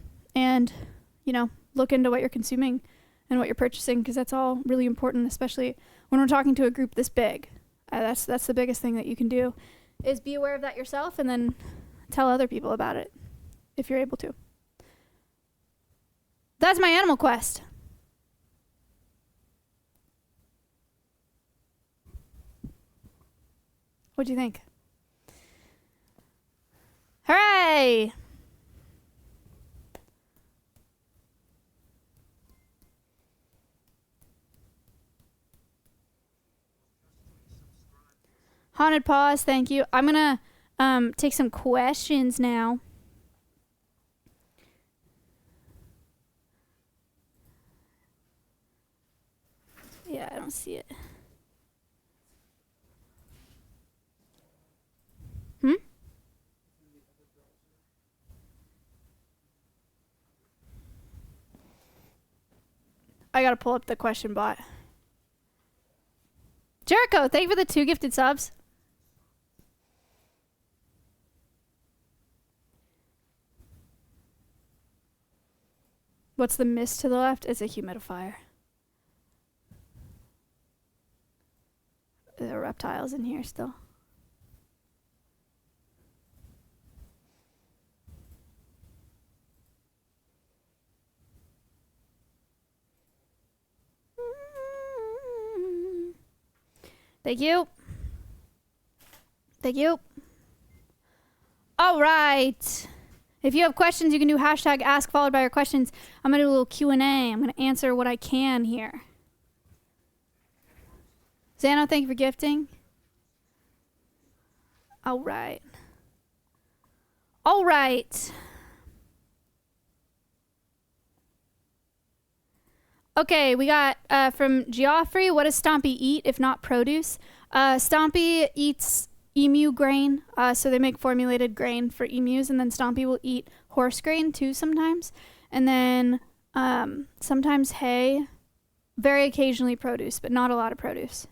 look into what you're consuming and what you're purchasing, because that's all really important, especially when we're talking to a group this big. That's the biggest thing that you can do, is be aware of that yourself and then tell other people about it. If you're able to. That's my Animal Quest. What do you think? Hooray! Haunted Paws, thank you. I'm gonna take some questions now. Yeah, I don't see it. I gotta pull up the question bot. Jericho, thank you for the 2 gifted subs. What's the mist to the left? It's a humidifier. There are reptiles in here still. Thank you. Thank you. All right. If you have questions, you can do hashtag ask followed by your questions. I'm going to do a little Q&A. I'm going to answer what I can here. Xano, thank you for gifting. All right. All right. Okay, we got from Geoffrey, what does Stompy eat if not produce? Stompy eats emu grain, so they make formulated grain for emus, and then Stompy will eat horse grain too sometimes. And then sometimes hay, very occasionally produce, but not a lot of produce.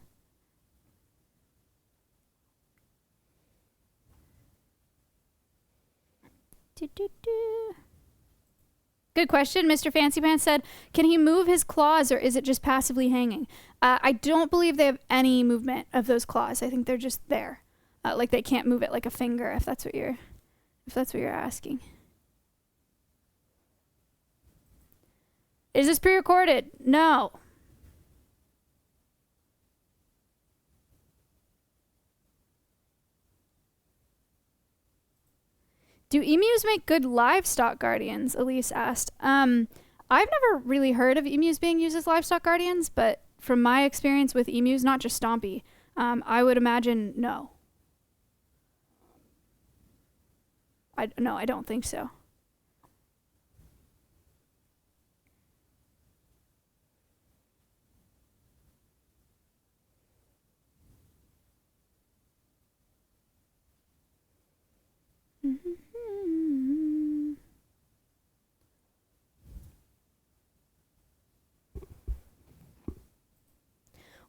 Good question. Mr. Fancy Pants said, can he move his claws or is it just passively hanging? I don't believe they have any movement of those claws. I think they're just there. Like they can't move it like a finger, if that's what you're asking. Is this pre-recorded? No. Do emus make good livestock guardians? Elise asked. I've never really heard of emus being used as livestock guardians, but from my experience with emus, not just Stompy, I would imagine no. No, I don't think so.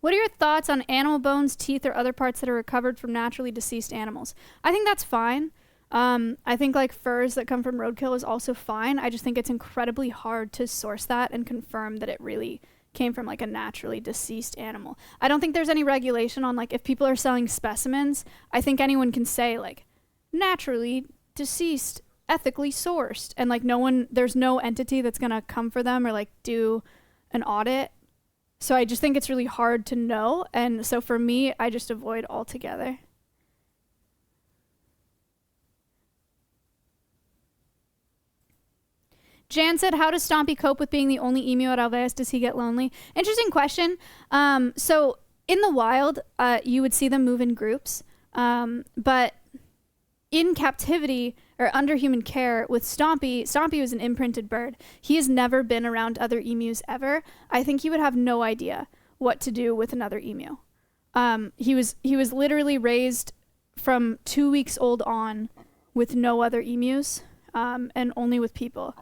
What are your thoughts on animal bones, teeth, or other parts that are recovered from naturally deceased animals? I think that's fine. I think like furs that come from roadkill is also fine. I just think it's incredibly hard to source that and confirm that it really came from like a naturally deceased animal. I don't think there's any regulation on like if people are selling specimens, I think anyone can say like naturally deceased, ethically sourced, and like there's no entity that's gonna come for them or like do an audit. So I just think it's really hard to know, and so for me, I just avoid altogether. Jan said, how does Stompy cope with being the only emu at Alveus? Does he get lonely? Interesting question. So in the wild, you would see them move in groups, but in captivity or under human care with Stompy was an imprinted bird. He has never been around other emus ever. I think he would have no idea what to do with another emu. He was literally raised from 2 weeks old on with no other emus, and only with people.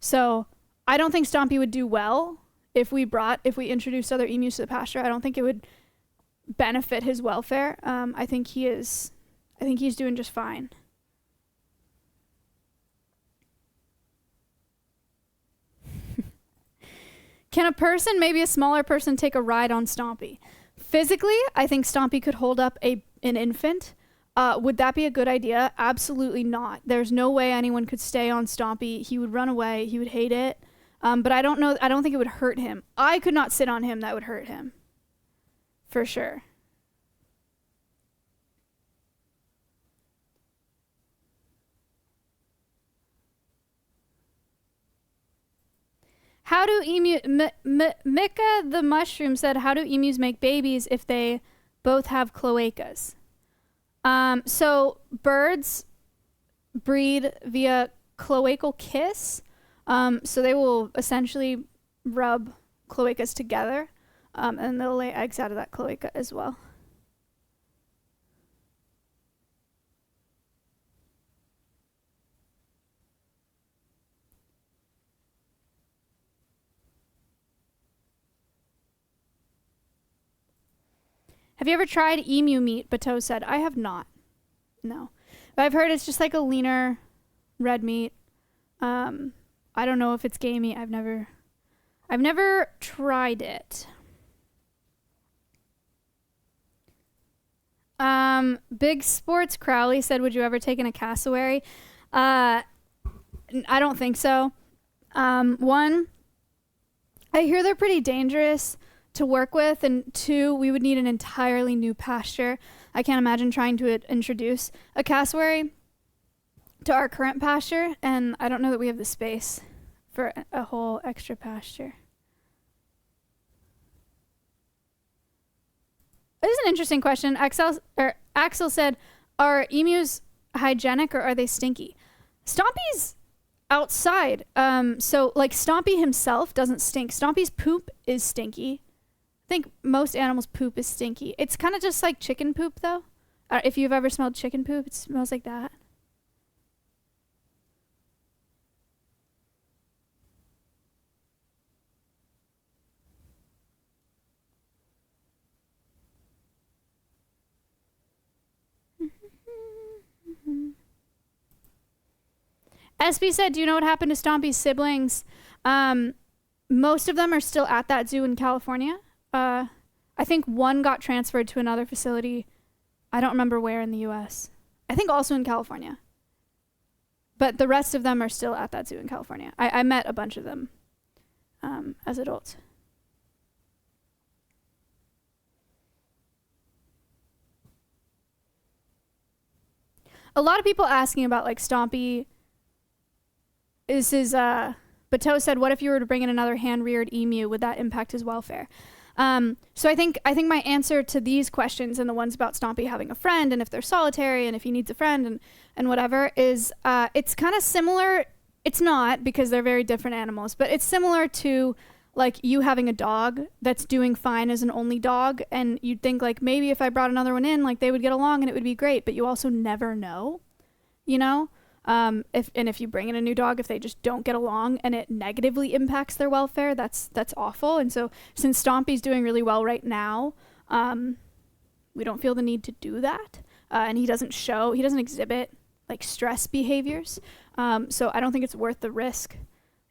So I don't think Stompy would do well if we introduced other emus to the pasture. I don't think it would benefit his welfare. I think he's doing just fine. Can a person, maybe a smaller person, take a ride on Stompy? Physically, I think Stompy could hold up an infant. Would that be a good idea? Absolutely not. There's no way anyone could stay on Stompy. He would run away. He would hate it. But I don't know. I don't think it would hurt him. I could not sit on him. That would hurt him. For sure. How do Mika the Mushroom said, how do emus make babies if they both have cloacas? So birds breed via cloacal kiss. So they will essentially rub cloacas together, and they'll lay eggs out of that cloaca as well. Have you ever tried emu meat? Bateau said, I have not. No. But I've heard it's just like a leaner red meat. I don't know if it's gamey. I've never tried it. Big Sports Crowley said, would you ever take in a cassowary? I don't think so. One, I hear they're pretty dangerous to work with, and two, we would need an entirely new pasture. I can't imagine trying to introduce a cassowary to our current pasture, and I don't know that we have the space for a whole extra pasture. This is an interesting question. Axel said, are emus hygienic or are they stinky? Stompy's outside. So like Stompy himself doesn't stink. Stompy's poop is stinky. I think most animals' poop is stinky. It's kind of just like chicken poop though. If you've ever smelled chicken poop, it smells like that. SB said, do you know what happened to Stompy's siblings? Most of them are still at that zoo in California. I think one got transferred to another facility. I don't remember where in the US. I think also in California. But the rest of them are still at that zoo in California. I met a bunch of them as adults. A lot of people asking about like Stompy. This is, Bateau said, what if you were to bring in another hand-reared emu? Would that impact his welfare? So I think my answer to these questions and the ones about Stompy having a friend and if they're solitary and if he needs a friend and whatever is, it's kind of similar. It's not because they're very different animals, but it's similar to like you having a dog that's doing fine as an only dog. And you'd think like maybe if I brought another one in, like they would get along and it would be great, but you also never know, you know? If you bring in a new dog, if they just don't get along and it negatively impacts their welfare, that's awful. And so since Stompy's doing really well right now, we don't feel the need to do that. And he doesn't exhibit like stress behaviors. So I don't think it's worth the risk,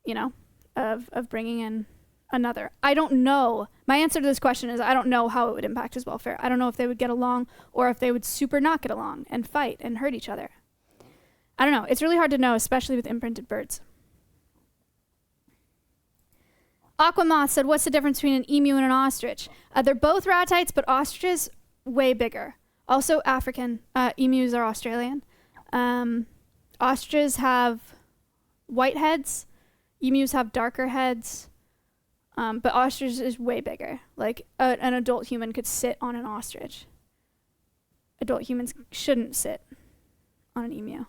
you know, of bringing in another. I don't know. My answer to this question is I don't know how it would impact his welfare. I don't know if they would get along or if they would super not get along and fight and hurt each other. I don't know. It's really hard to know, especially with imprinted birds. Aquamoth said, what's the difference between an emu and an ostrich? They're both ratites, but ostriches way bigger. Also African. Emus are Australian. Ostriches have white heads. Emus have darker heads. But ostrich is way bigger. Like an adult human could sit on an ostrich. Adult humans shouldn't sit on an emu.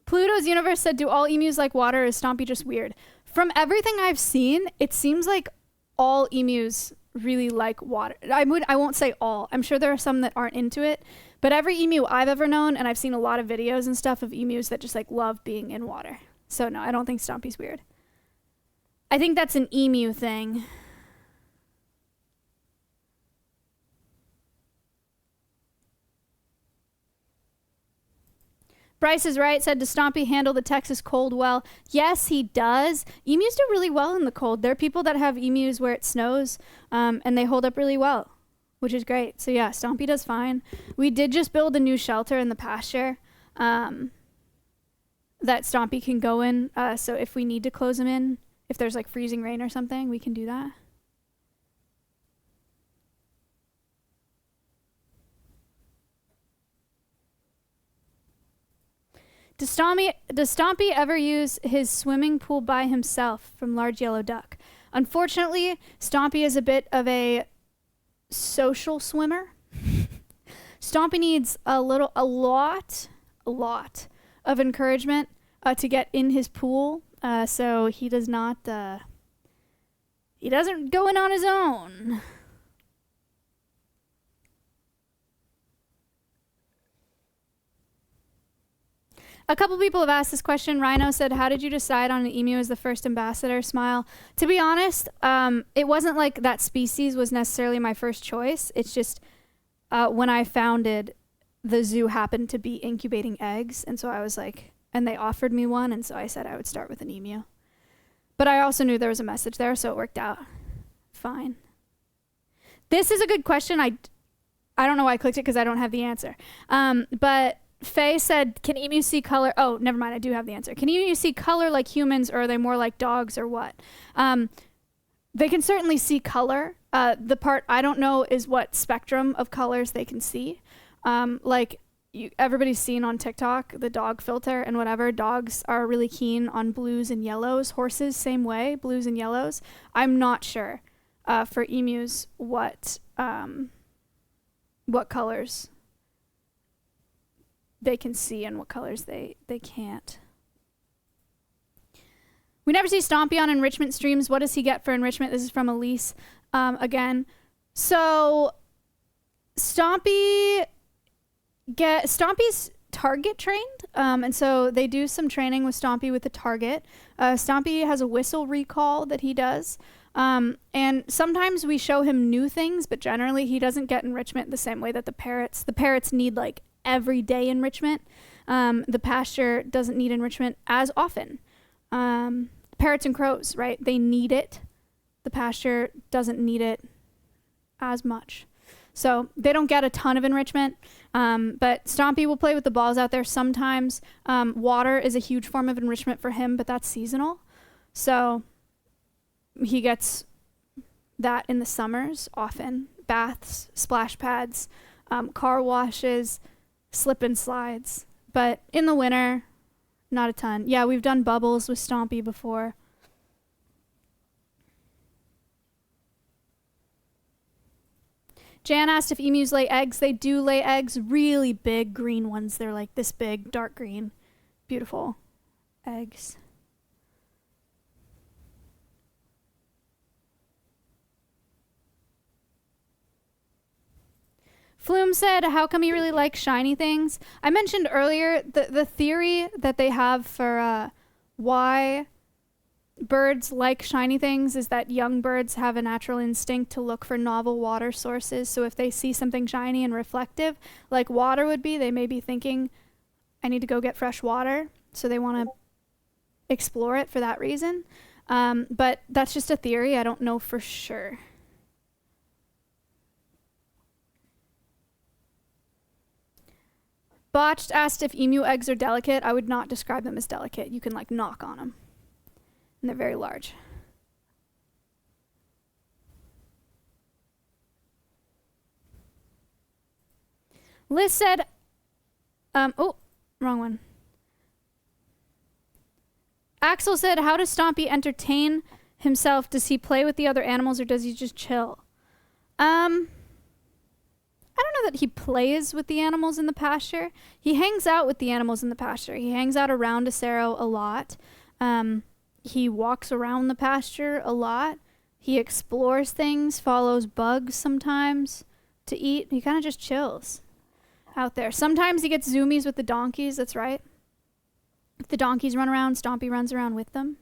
Pluto's Universe said, do all emus like water or is Stompy just weird? From everything I've seen, it seems like all emus really like water. I won't say all. I'm sure there are some that aren't into it. But every emu I've ever known, and I've seen a lot of videos and stuff of emus that just like love being in water. So no, I don't think Stompy's weird. I think that's an emu thing. Bryce is right, said, does Stompy handle the Texas cold well? Yes, he does. Emus do really well in the cold. There are people that have emus where it snows, and they hold up really well, which is great. So yeah, Stompy does fine. We did just build a new shelter in the pasture that Stompy can go in. So if we need to close him in, if there's like freezing rain or something, we can do that. Does Stompy ever use his swimming pool by himself from Large Yellow Duck? Unfortunately, Stompy is a bit of a social swimmer. Stompy needs a lot of encouragement to get in his pool. So he does not, he doesn't go in on his own. A couple people have asked this question. Rhino said, how did you decide on an emu as the first ambassador? Smile. To be honest, it wasn't like that species was necessarily my first choice. It's just when I founded, the zoo happened to be incubating eggs. And so I was like, and they offered me one. And so I said I would start with an emu. But I also knew there was a message there, so it worked out fine. This is a good question. I don't know why I clicked it because I don't have the answer. But Faye said, can emus see color? Oh, never mind. I do have the answer. Can emus see color like humans, or are they more like dogs, or what? They can certainly see color. The part I don't know is what spectrum of colors they can see. Like everybody's seen on TikTok the dog filter and whatever. Dogs are really keen on blues and yellows. Horses, same way, blues and yellows. I'm not sure for emus what colors they can see and what colors they can't. We never see Stompy on enrichment streams. What does he get for enrichment? This is from Elise again. So Stompy's target trained, and so they do some training with Stompy with the target. Stompy has a whistle recall that he does, and sometimes we show him new things, but generally he doesn't get enrichment the same way that the parrots need like everyday enrichment. The pasture doesn't need enrichment as often. Parrots and crows, right? They need it. The pasture doesn't need it as much. So they don't get a ton of enrichment, but Stompy will play with the balls out there sometimes. Water is a huge form of enrichment for him, but that's seasonal. So he gets that in the summers often. Baths, splash pads, car washes, slip and slides. But in the winter, not a ton. Yeah, we've done bubbles with Stompy before. Jan asked if emus lay eggs. They do lay eggs, really big green ones. They're like this big, dark green. Beautiful eggs. Flume said, how come you really like shiny things? I mentioned earlier the theory that they have for why birds like shiny things is that young birds have a natural instinct to look for novel water sources. So if they see something shiny and reflective, like water would be, they may be thinking, I need to go get fresh water. So they want to explore it for that reason. But that's just a theory. I don't know for sure. Botched asked if emu eggs are delicate. I would not describe them as delicate. You can like knock on them. And they're very large. Liz said, oh, wrong one. Axel said, how does Stompy entertain himself? Does he play with the other animals or does he just chill? I don't know that he plays with the animals in the pasture. He hangs out with the animals in the pasture. He hangs out around Acero a lot. He walks around the pasture a lot. He explores things, follows bugs sometimes to eat. He kind of just chills out there. Sometimes he gets zoomies with the donkeys, that's right. If the donkeys run around, Stompy runs around with them.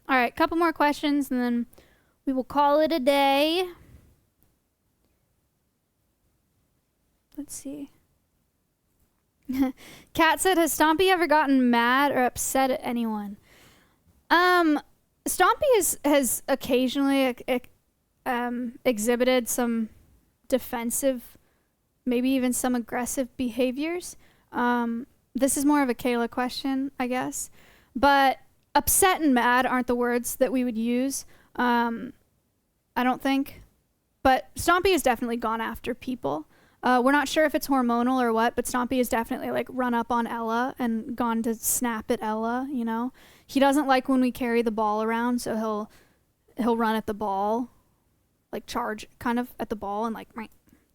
All right, couple more questions and then we will call it a day. Let's see. Kat said, has Stompy ever gotten mad or upset at anyone? Stompy has occasionally exhibited some defensive, maybe even some aggressive behaviors. This is more of a Kayla question, I guess. But upset and mad aren't the words that we would use, I don't think. But Stompy has definitely gone after people. We're not sure if it's hormonal or what, but Stompy has definitely like run up on Ella and gone to snap at Ella, you know. He doesn't like when we carry the ball around, so he'll run at the ball, like charge kind of at the ball and like,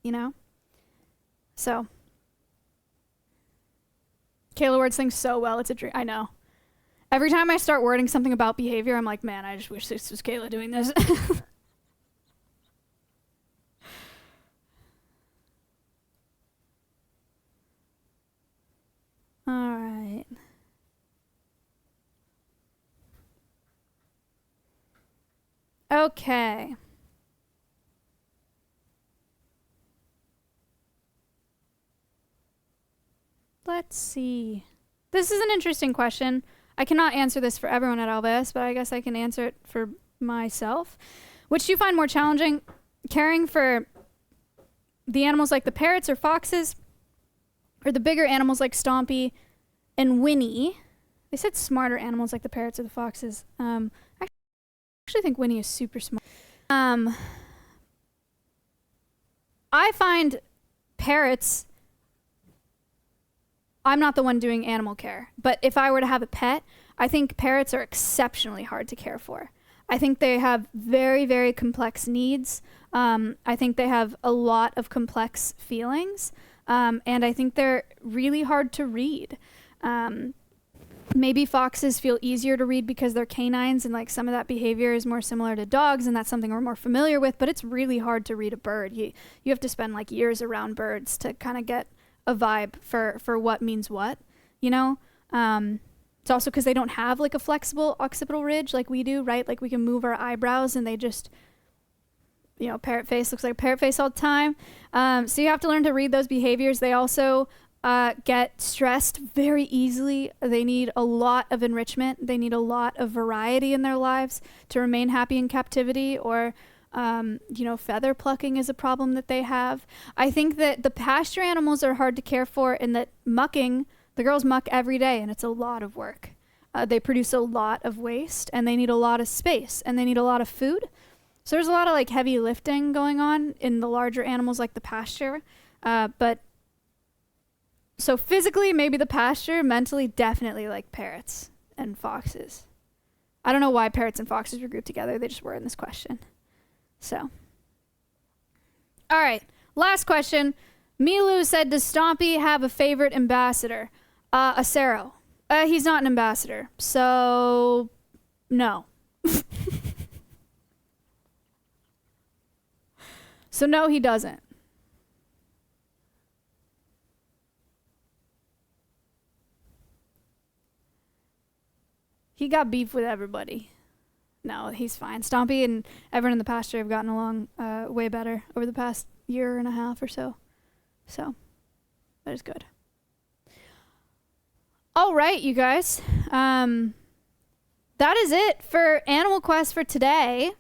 you know. So Kayla words things so well, it's a dream. I know. Every time I start wording something about behavior, I'm like, man, I just wish this was Kayla doing this. All right. Okay. Let's see. This is an interesting question. I cannot answer this for everyone at Alveus, but I guess I can answer it for myself. Which do you find more challenging? Caring for the animals like the parrots or foxes, or the bigger animals like Stompy and Winnie. They said smarter animals like the parrots or the foxes. I actually think Winnie is super smart. I find parrots, I'm not the one doing animal care, but if I were to have a pet, I think parrots are exceptionally hard to care for. I think they have very, very complex needs. I think they have a lot of complex feelings. And I think they're really hard to read. Maybe foxes feel easier to read because they're canines and like some of that behavior is more similar to dogs, and that's something we're more familiar with, but it's really hard to read a bird. You have to spend like years around birds to kind of get a vibe for what means what, you know? It's also because they don't have like a flexible occipital ridge like we do, right? Like we can move our eyebrows and they just, you know, parrot face looks like a parrot face all the time. So you have to learn to read those behaviors. They also get stressed very easily. They need a lot of enrichment. They need a lot of variety in their lives to remain happy in captivity, or you know, feather plucking is a problem that they have. I think that the pasture animals are hard to care for in that mucking, the girls muck every day and it's a lot of work. They produce a lot of waste and they need a lot of space and they need a lot of food. So there's a lot of like heavy lifting going on in the larger animals like the pasture. But so physically, maybe the pasture, mentally, definitely like parrots and foxes. I don't know why parrots and foxes were grouped together. They just were in this question. So, all right, last question. Milu said, does Stompy have a favorite ambassador? Acero. He's not an ambassador, so no. So no, he doesn't. He got beef with everybody. No, he's fine. Stompy and everyone in the pasture have gotten along way better over the past year and a half or so. So, that is good. All right, you guys. That is it for Animal Quest for today.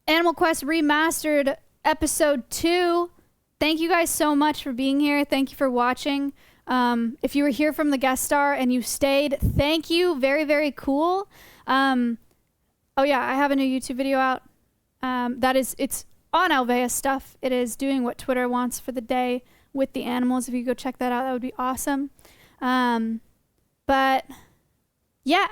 Animal Quest Remastered Episode 2. Thank you guys so much for being here. Thank you for watching. If you were here from the guest star and you stayed, thank you. Very, very cool. Oh yeah, I have a new YouTube video out. It's on Alveus stuff. It is doing what Twitter wants for the day with the animals. If you go check that out, that would be awesome. But yeah,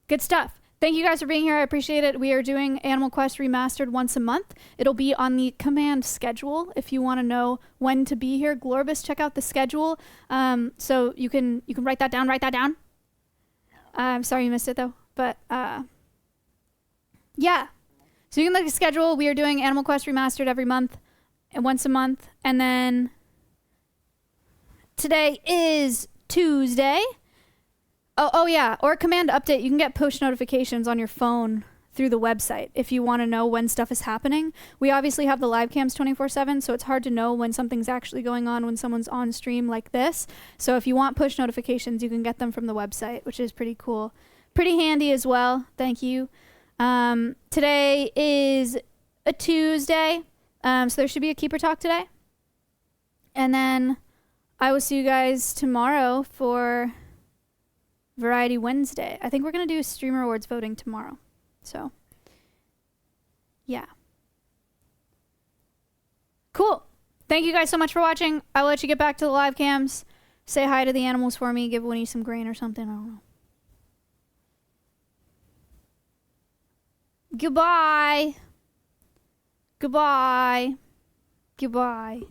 good stuff. Thank you guys for being here. I appreciate it. We are doing Animal Quest Remastered once a month. It'll be on the command schedule. If you want to know when to be here, Glorbus, check out the schedule. So you can write that down. Write that down. I'm sorry you missed it though. But yeah. So you can look at the schedule. We are doing Animal Quest Remastered every month and once a month. And then today is Tuesday. Oh yeah, or command update. You can get push notifications on your phone through the website if you want to know when stuff is happening. We obviously have the live cams 24/7, so it's hard to know when something's actually going on when someone's on stream like this. So if you want push notifications, you can get them from the website, which is pretty cool. Pretty handy as well. Thank you. Today is a Tuesday, so there should be a Keeper Talk today. And then I will see you guys tomorrow for Variety Wednesday. I think we're going to do Streamer Awards voting tomorrow. So, yeah. Cool. Thank you guys so much for watching. I'll let you get back to the live cams. Say hi to the animals for me. Give Winnie some grain or something. I don't know. Goodbye. Goodbye. Goodbye.